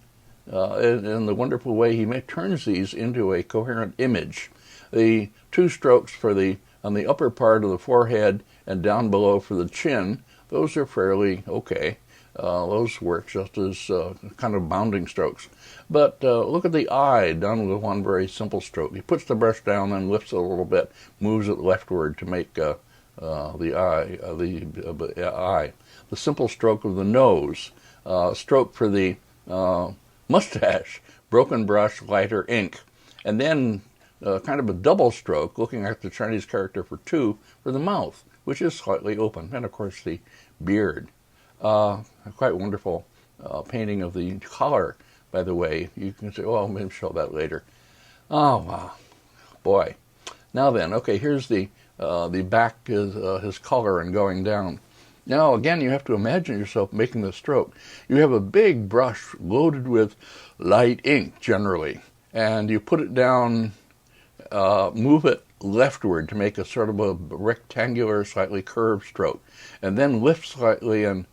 the wonderful way he turns these into a coherent image. The two strokes on the upper part of the forehead and down below for the chin, those are fairly okay. Those work just as kind of bounding strokes. But look at the eye done with one very simple stroke. He puts the brush down and lifts it a little bit, moves it leftward to make the eye. The simple stroke of the nose, stroke for the mustache, broken brush, lighter ink. And then kind of a double stroke, looking at the Chinese character for 2, for the mouth, which is slightly open. And, of course, the beard. A quite wonderful painting of the collar, by the way. You can say, oh, maybe show that later. Oh, wow. Boy. Now then, okay, here's the back, his collar and going down. Now, again, you have to imagine yourself making the stroke. You have a big brush loaded with light ink, generally, and you put it down, move it leftward to make a sort of a rectangular, slightly curved stroke, and then lift slightly and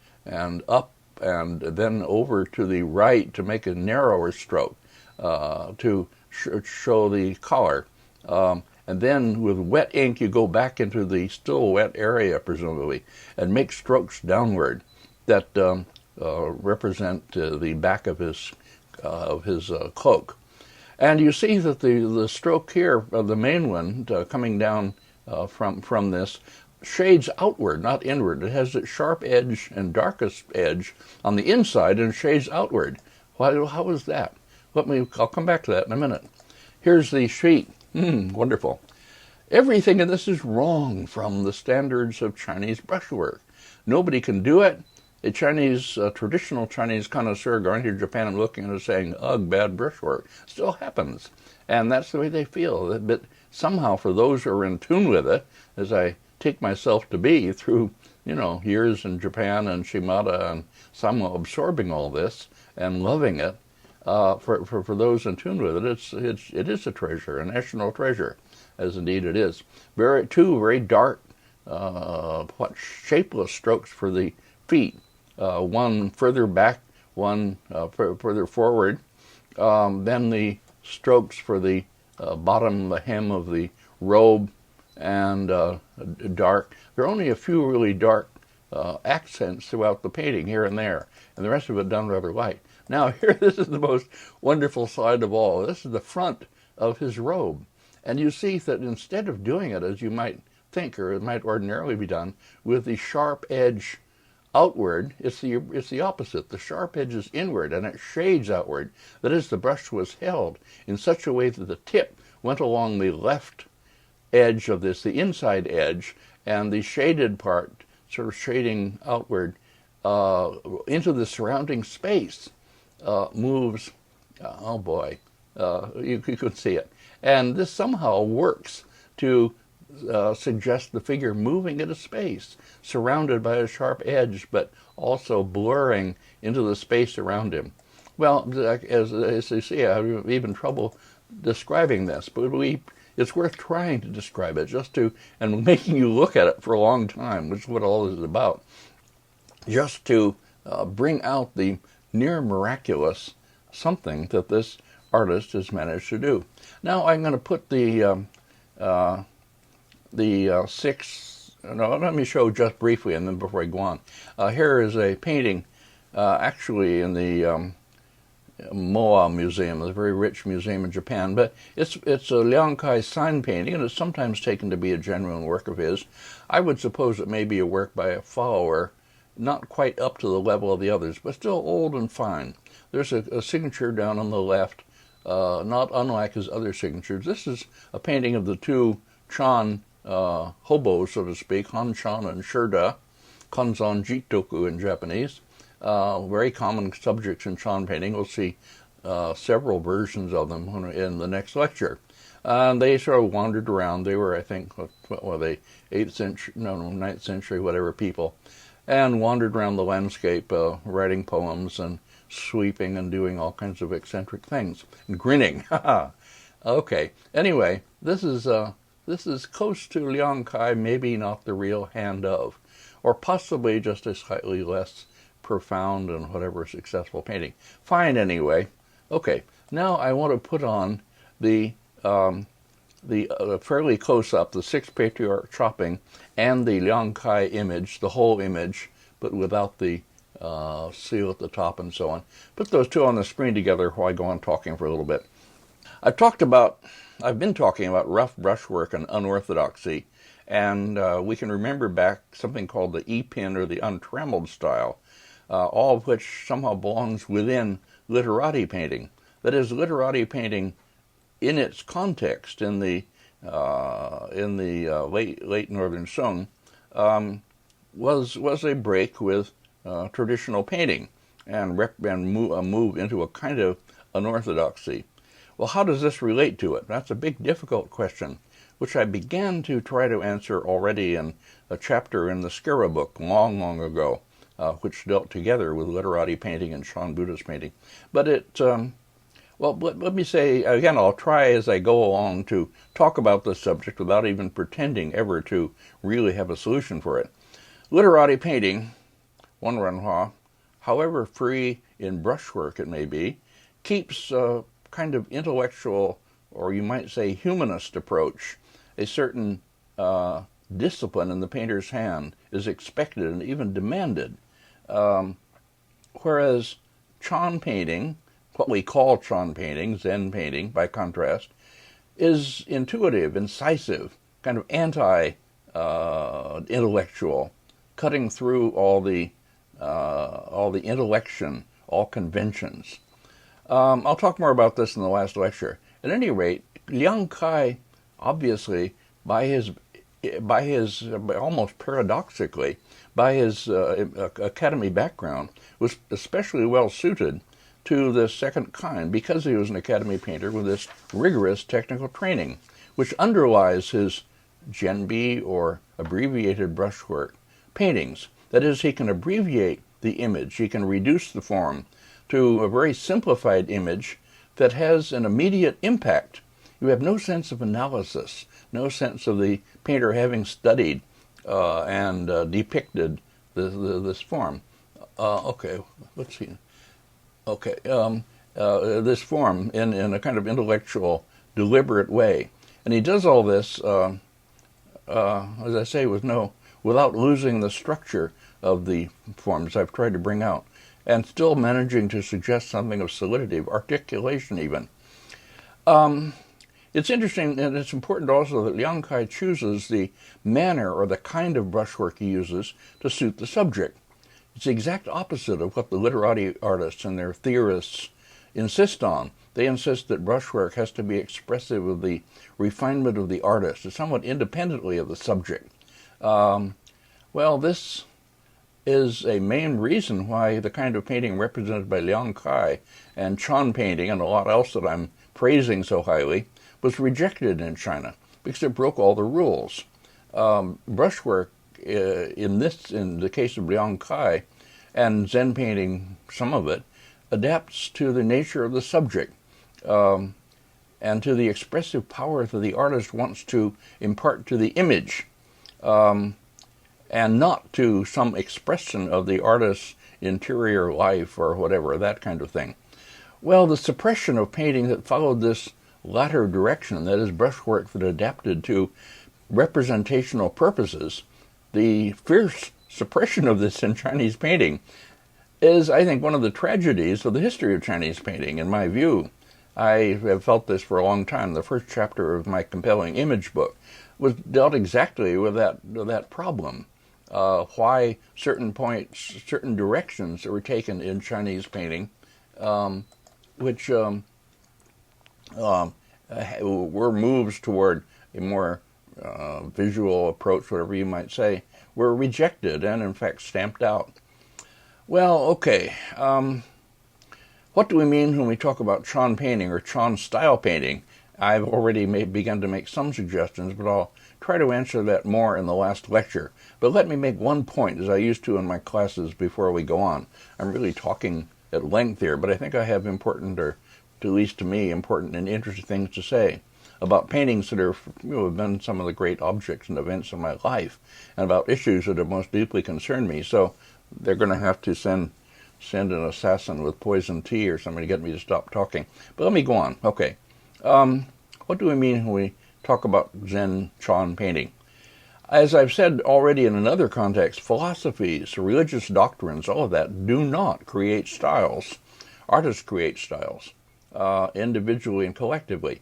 up and then over to the right to make a narrower stroke to show the collar. And then with wet ink, you go back into the still wet area, presumably, and make strokes downward that represent the back of his cloak. And you see that the stroke here, the main one, coming down from this, shades outward, not inward. It has its sharp edge and darkest edge on the inside and shades outward. How is that? I'll come back to that in a minute. Here's the sheet. Wonderful. Everything in this is wrong from the standards of Chinese brushwork. Nobody can do it. a traditional Chinese connoisseur going to Japan and looking and saying, ugh, bad brushwork, still happens. And that's the way they feel. But somehow for those who are in tune with it, as I take myself to be through, years in Japan and Shimada and somehow absorbing all this and loving it, for those in tune with it, it is a treasure, a national treasure, as indeed it is. Two very dark, shapeless strokes for the feet. One further back, one further forward. Then the strokes for the bottom, the hem of the robe, and dark. There are only a few really dark accents throughout the painting, here and there, and the rest of it done rather light. Now here, this is the most wonderful side of all. This is the front of his robe. And you see that instead of doing it as you might think, or it might ordinarily be done, with the sharp edge outward, it's the opposite. The sharp edge is inward and it shades outward. That is, the brush was held in such a way that the tip went along the left edge of this, the inside edge, and the shaded part sort of shading outward into the surrounding space moves. Oh boy, you could see it. And this somehow works to suggest the figure moving into space, surrounded by a sharp edge, but also blurring into the space around him. Well, as you see, I have even trouble describing this, but it's worth trying to describe it, and making you look at it for a long time, which is what all this is about, just to bring out the near miraculous something that this artist has managed to do. Now I'm going to put let me show just briefly, and then before I go on. Here is a painting, actually in the Moa Museum, a very rich museum in Japan, but it's a Liang Kai sign painting, and it's sometimes taken to be a genuine work of his. I would suppose it may be a work by a follower, not quite up to the level of the others, but still old and fine. There's a signature down on the left, not unlike his other signatures. This is a painting of the two Chan hobos, so to speak, Han-chan and Shurda, Kanzan Jitoku in Japanese. Very common subjects in Chan painting. We'll see several versions of them in the next lecture. They sort of wandered around. They were, I think, what were they, 9th century, whatever people, and wandered around the landscape, writing poems and sweeping and doing all kinds of eccentric things, and grinning. Okay. Anyway, this is close to Liang Kai, maybe not the real hand of, or possibly just a slightly less profound and whatever successful painting. Fine anyway. Okay. Now I want to put on the fairly close up, the Six Patriarch chopping, and the Liang Kai image, the whole image, but without the seal at the top and so on. Put those two on the screen together while I go on talking for a little bit. I've been talking about rough brushwork and unorthodoxy, and we can remember back something called the E-pin, or the untrammeled style, all of which somehow belongs within literati painting. That is, literati painting in its context in the late Northern Song was a break with traditional painting and move into a kind of unorthodoxy. Well, how does this relate to it? That's a big, difficult question, which I began to try to answer already in a chapter in the Skara book long, long ago, which dealt together with literati painting and Shan Buddhist painting. But let me say, again, I'll try as I go along to talk about this subject without even pretending ever to really have a solution for it. Literati painting, Wanrenhua, however free in brushwork it may be, keeps a kind of intellectual, or you might say humanist approach. A certain discipline in the painter's hand is expected and even demanded. Whereas Chan painting, what we call Chan painting, Zen painting by contrast, is intuitive, incisive, kind of anti-intellectual, cutting through all the intellection, all conventions. I'll talk more about this in the last lecture. At any rate, Liang Kai, obviously, by almost paradoxically, by his academy background, was especially well suited to the second kind because he was an academy painter with this rigorous technical training, which underlies his genbi or abbreviated brushwork paintings. That is, he can abbreviate the image, he can reduce the form to a very simplified image that has an immediate impact. You have no sense of analysis, no sense of the painter having studied and depicted this form. Okay, let's see. Okay, this form in a kind of intellectual, deliberate way. And he does all this, as I say, without losing the structure of the forms I've tried to bring out, and still managing to suggest something of solidity, of articulation even. It's interesting, and it's important also that Liang Kai chooses the manner or the kind of brushwork he uses to suit the subject. It's the exact opposite of what the literati artists and their theorists insist on. They insist that brushwork has to be expressive of the refinement of the artist, somewhat independently of the subject. Well, this is a main reason why the kind of painting represented by Liang Kai and Chan painting and a lot else that I'm praising so highly was rejected in China because it broke all the rules. Brushwork, in the case of Liang Kai, and Zen painting, some of it, adapts to the nature of the subject and to the expressive power that the artist wants to impart to the image, and not to some expression of the artist's interior life or whatever, that kind of thing. Well, the suppression of painting that followed this latter direction, that is, brushwork that adapted to representational purposes, the fierce suppression of this in Chinese painting is, I think, one of the tragedies of the history of Chinese painting, in my view. I have felt this for a long time. The first chapter of my compelling image book was dealt exactly with that problem. Why certain points, certain directions that were taken in Chinese painting, which were moves toward a more visual approach, whatever you might say, were rejected and in fact stamped out. Well, okay. What do we mean when we talk about Chan painting or Chan style painting? I've already begun to make some suggestions, but I'll try to answer that more in the last lecture. But let me make one point, as I used to in my classes before we go on. I'm really talking at length here, but I think I have important, or at least to me, important and interesting things to say about paintings that have been some of the great objects and events in my life, and about issues that have most deeply concerned me. So they're going to have to send an assassin with poison tea or something to get me to stop talking. But let me go on. Okay. What do we mean when we talk about Zen Chan painting? As I've said already in another context, philosophies, religious doctrines, all of that do not create styles. Artists create styles, individually and collectively.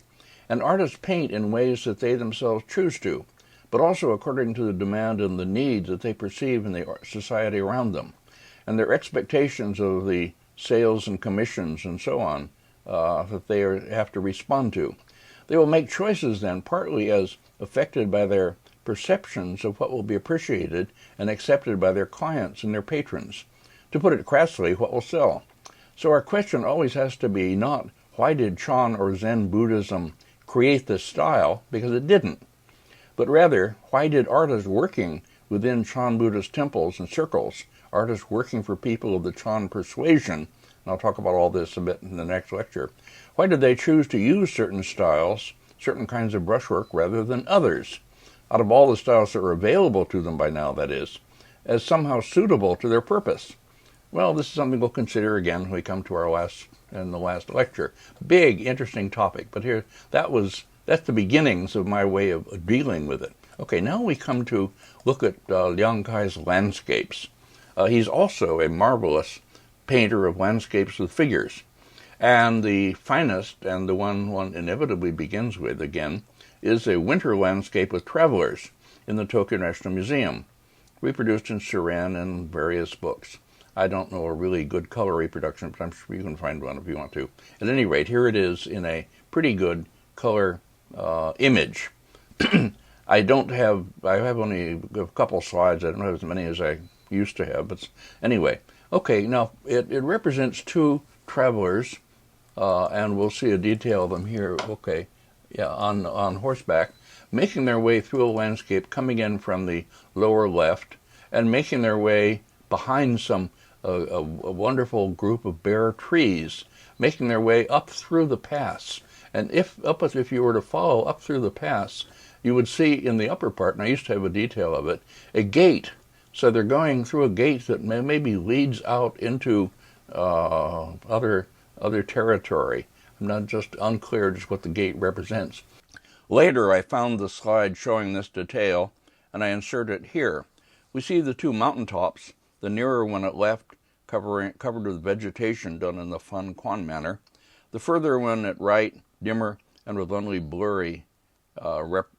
And artists paint in ways that they themselves choose to, but also according to the demand and the needs that they perceive in the society around them, and their expectations of the sales and commissions and so on that they have to respond to. They will make choices then, partly as affected by their perceptions of what will be appreciated and accepted by their clients and their patrons. To put it crassly, what will sell. So our question always has to be not, why did Chan or Zen Buddhism create this style? Because it didn't. But rather, why did artists working within Chan Buddhist temples and circles, artists working for people of the Chan persuasion, and I'll talk about all this a bit in the next lecture, why did they choose to use certain styles, certain kinds of brushwork, rather than others, out of all the styles that were available to them by now, that is, as somehow suitable to their purpose? Well, this is something we'll consider again when we come to the last lecture. Big, interesting topic, but here, that's the beginnings of my way of dealing with it. Okay, now we come to look at Liang Kai's landscapes. He's also a marvelous painter of landscapes with figures. And the finest, and the one inevitably begins with again, is a winter landscape with travelers in the Tokyo National Museum, reproduced in Suren and various books. I don't know a really good color reproduction, but I'm sure you can find one if you want to. At any rate, here it is in a pretty good color image. I have only a couple slides. I don't have as many as I used to have. But anyway, okay, now it represents two travelers, and we'll see a detail of them here. Okay, yeah, on horseback, making their way through a landscape, coming in from the lower left, and making their way behind a wonderful group of bare trees, making their way up through the pass. And if you were to follow up through the pass, you would see in the upper part, and I used to have a detail of it, a gate. So they're going through a gate that maybe leads out into other territory. I'm not just unclear just what the gate represents. Later, I found the slide showing this detail, and I insert it here. We see the two mountaintops, the nearer one at left, covered with vegetation done in the Fan Quan manner, the further one at right, dimmer and with only blurry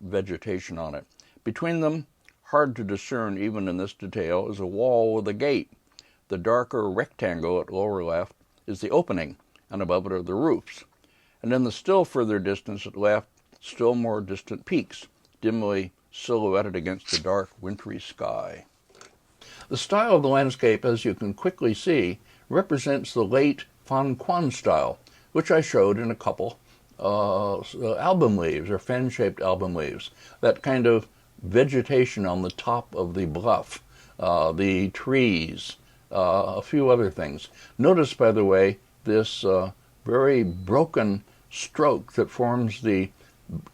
vegetation on it. Between them, hard to discern even in this detail, is a wall with a gate. The darker rectangle at lower left is the opening, and above it are the roofs. And in the still further distance at left, still more distant peaks, dimly silhouetted against the dark, wintry sky. The style of the landscape, as you can quickly see, represents the late Fan Quan style, which I showed in a couple album leaves, or fan-shaped album leaves. That kind of vegetation on the top of the bluff, the trees, a few other things. Notice, by the way, this very broken stroke that forms the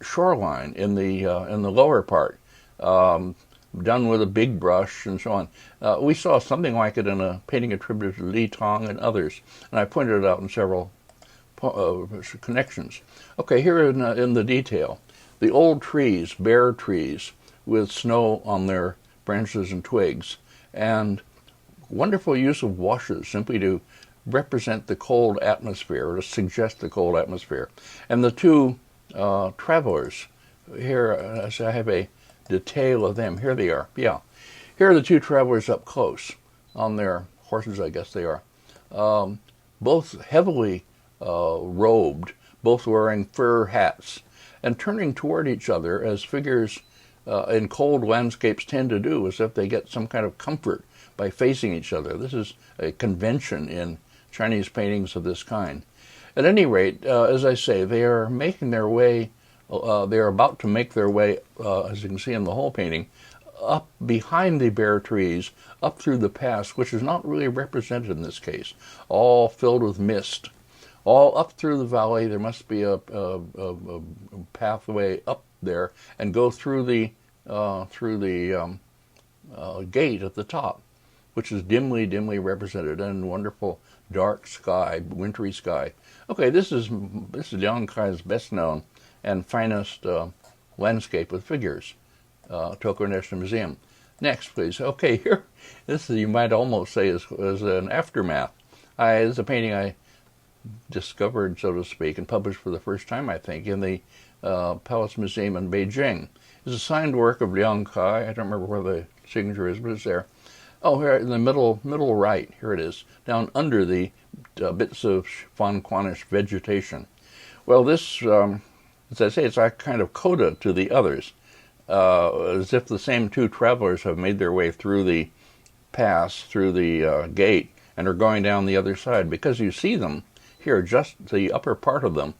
shoreline in the lower part, done with a big brush and so on. We saw something like it in a painting attributed to Li Tong and others, and I pointed it out in several connections. Okay, here in the detail, the old trees, bare trees, with snow on their branches and twigs, and wonderful use of washes simply to represent the cold atmosphere, or to suggest the cold atmosphere. And the two travelers, here as I have a detail of them, here they are, yeah. Here are the two travelers up close, on their horses, I guess they are. Both heavily robed, both wearing fur hats, and turning toward each other as figures in cold landscapes tend to do, as if they get some kind of comfort by facing each other. This is a convention in Chinese paintings of this kind. At any rate, as I say, they are making their way, they are about to make their way, as you can see in the whole painting, up behind the bare trees, up through the pass, which is not really represented in this case, all filled with mist. All up through the valley, there must be a pathway up there, and go through the gate at the top, which is dimly represented, and wonderful dark sky, wintry sky. Okay, this is Liang Kai's best known and finest landscape with figures, Tokyo National Museum. Next, please. Okay, here, this is, you might almost say, is an aftermath. This is a painting I discovered, so to speak, and published for the first time, I think, in the Palace Museum in Beijing. It's a signed work of Liang Kai. I don't remember where the signature is, but it's there. Oh, here in the middle right, here it is, down under the bits of Fan Quanish vegetation. Well, this, as I say, it's a kind of coda to the others, as if the same two travelers have made their way through the pass, through the gate, and are going down the other side, because you see them here, just the upper part of them,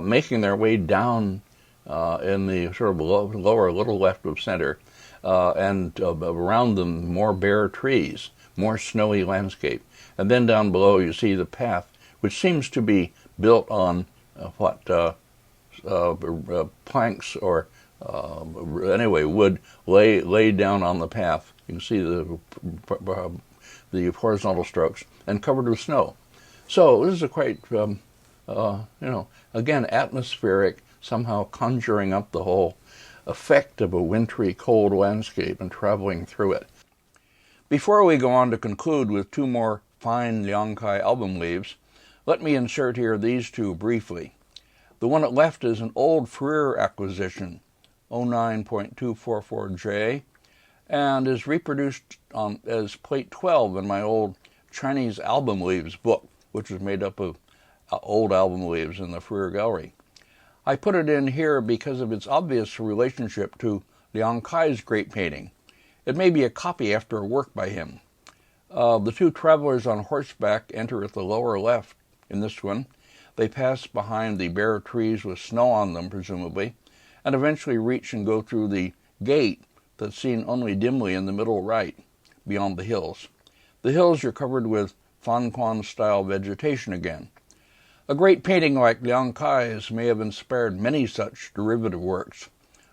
making their way down in the sort of lower little left of center, and around them more bare trees, more snowy landscape. And then down below you see the path, which seems to be built on planks, or anyway, wood laid down on the path. You can see the horizontal strokes, and covered with snow. So this is a quite, again, atmospheric, somehow conjuring up the whole effect of a wintry, cold landscape and traveling through it. Before we go on to conclude with two more fine Liang Kai album leaves, let me insert here these two briefly. The one at left is an old Freer acquisition, 09.244J, and is reproduced as plate 12 in my old Chinese album leaves book, which is made up of old album leaves in the Freer Gallery. I put it in here because of its obvious relationship to Liang Kai's great painting, It may be a copy after a work by him. The two travelers on horseback enter at the lower left in this one. They pass behind the bare trees with snow on them, presumably, and eventually reach and go through the gate that's seen only dimly in the middle right, beyond the hills. The hills are covered with Fan Quan-style vegetation again. A great painting like Liang Kai's may have inspired many such derivative works.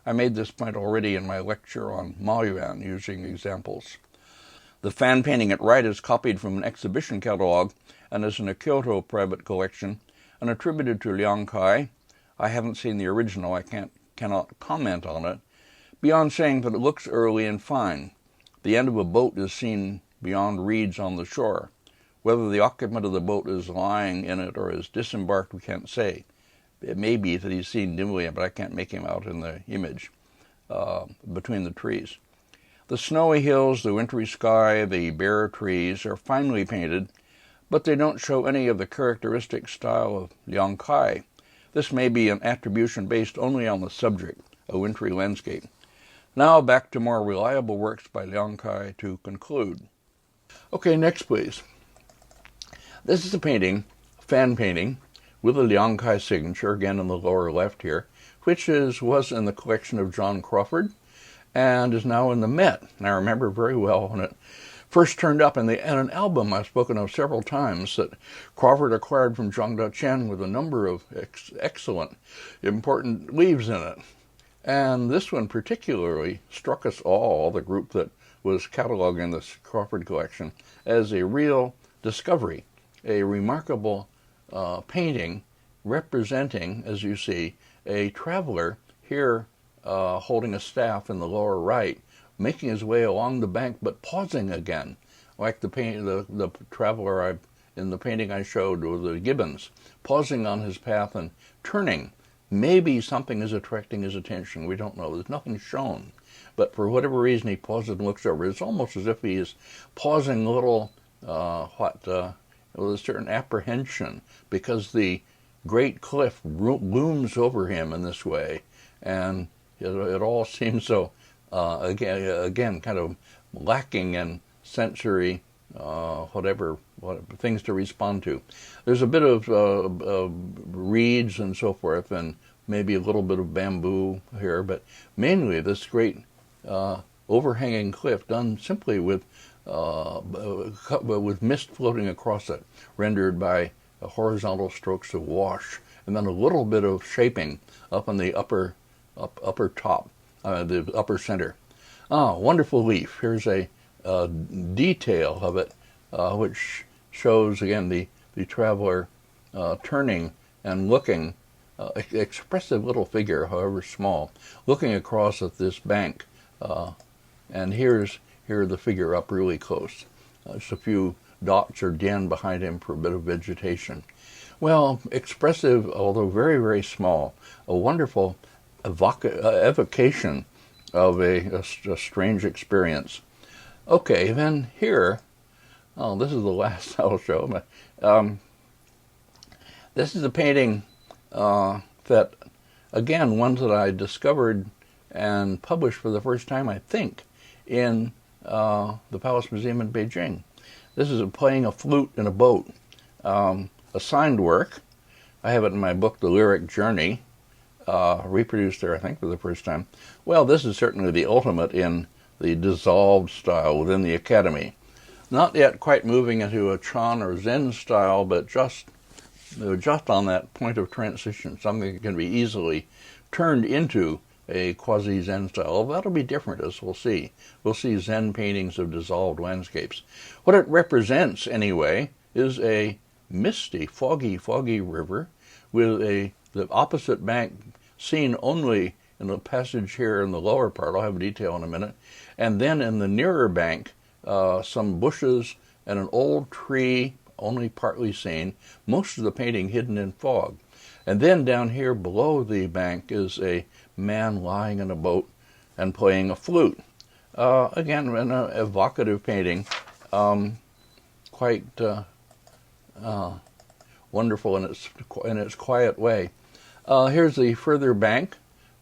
I made this point already in my lecture on Maoyuan using examples. The fan painting at right is copied from an exhibition catalog and is in a Kyoto private collection and attributed to Liang Kai. I haven't seen the original. I cannot comment on it, beyond saying that it looks early and fine. The end of a boat is seen beyond reeds on the shore. Whether the occupant of the boat is lying in it or is disembarked, we can't say. It may be that he's seen dimly, but I can't make him out in the image between the trees. The snowy hills, the wintry sky, the bare trees are finely painted, but they don't show any of the characteristic style of Liang Kai. This may be an attribution based only on the subject, a wintry landscape. Now back to more reliable works by Liang Kai to conclude. Okay, next please. This is a painting, fan painting, with a Liang Kai signature, again in the lower left here, which was in the collection of John Crawford and is now in the Met. And I remember very well when it first turned up in an album I've spoken of several times that Crawford acquired from Zhang Daqian with a number of excellent, important leaves in it. And this one particularly struck us all, the group that was cataloging this Crawford collection, as a real discovery, a remarkable painting representing, as you see, a traveler here holding a staff in the lower right, making his way along the bank but pausing again, like the traveler in the painting I showed with the gibbons, pausing on his path and turning. Maybe something is attracting his attention. We don't know. There's nothing shown. But for whatever reason, he pauses and looks over. It's almost as if he is pausing a little, with a certain apprehension, because the great cliff looms over him in this way, and it all seems so, again, kind of lacking in sensory, things to respond to. There's a bit of reeds and so forth, and maybe a little bit of bamboo here, but mainly this great overhanging cliff done simply with mist floating across it, rendered by horizontal strokes of wash, and then a little bit of shaping up on the upper top, the upper center. Wonderful leaf. Here's a detail of it, which shows again the traveler turning and looking, expressive little figure, however small, looking across at this bank, and here the figure up really close. Just a few dots or den behind him for a bit of vegetation. Well, expressive, although very, very small, a wonderful evocation of a strange experience. Okay, then here, this is the last I'll show. But, this is a painting that, again, one that I discovered and published for the first time, I think, in the Palace Museum in Beijing. This is playing a flute in a boat, a signed work. I have it in my book, The Lyric Journey, reproduced there, I think, for the first time. Well, this is certainly the ultimate in the dissolved style within the Academy. Not yet quite moving into a Chan or Zen style, but just on that point of transition, something that can be easily turned into a quasi-Zen style. That'll be different, as we'll see. We'll see Zen paintings of dissolved landscapes. What it represents, anyway, is a misty, foggy river with the opposite bank seen only in the passage here in the lower part. I'll have a detail in a minute. And then in the nearer bank, some bushes and an old tree only partly seen, most of the painting hidden in fog. And then down here below the bank is a man lying in a boat and playing a flute. Again, an evocative painting, quite wonderful in its quiet way. Here's the further bank,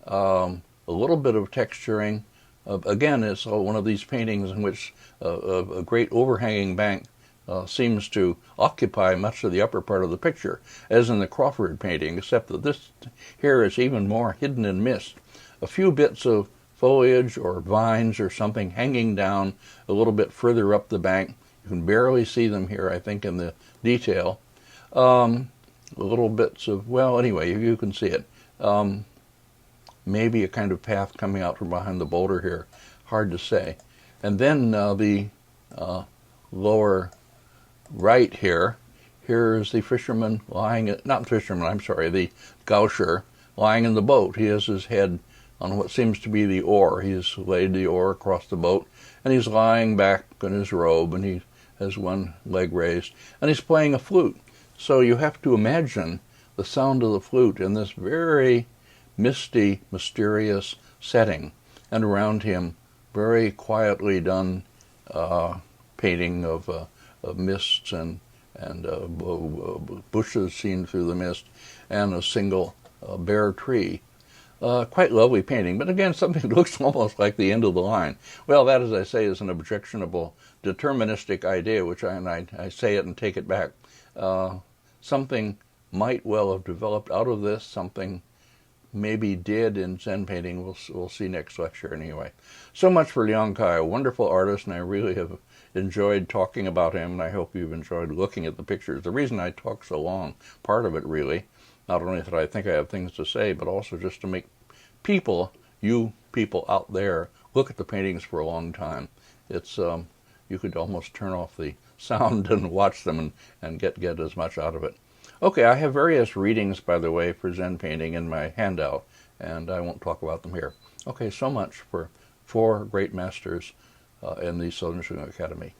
a little bit of texturing, Again, it's one of these paintings in which a great overhanging bank seems to occupy much of the upper part of the picture, as in the Crawford painting, except that this here is even more hidden in mist. A few bits of foliage or vines or something hanging down a little bit further up the bank. You can barely see them here, I think, in the detail. Little bits of, well, anyway, you can see it. Maybe a kind of path coming out from behind the boulder here. Hard to say. And then the lower right here, here's the fisherman lying, not fisherman, I'm sorry, the gaucher lying in the boat. He has his head on what seems to be the oar. He's laid the oar across the boat, and he's lying back in his robe, and he has one leg raised, and he's playing a flute. So you have to imagine the sound of the flute in this very misty, mysterious setting, and around him, very quietly done painting of mists and bushes seen through the mist, and a single bare tree. Quite lovely painting, but again, something that looks almost like the end of the line. Well, that, as I say, is an objectionable, deterministic idea, which I say it and take it back. Something might well have developed out of this, something maybe did in Zen painting. We'll see next lecture anyway. So much for Liang Kai, a wonderful artist, and I really have enjoyed talking about him, and I hope you've enjoyed looking at the pictures. The reason I talk so long, part of it really, not only that I think I have things to say, but also just to make people, you people out there, look at the paintings for a long time. It's you could almost turn off the sound and watch them and get as much out of it. Okay, I have various readings, by the way, for Zen painting in my handout, and I won't talk about them here. Okay, so much for 4 great masters in the Southern Shingon Academy.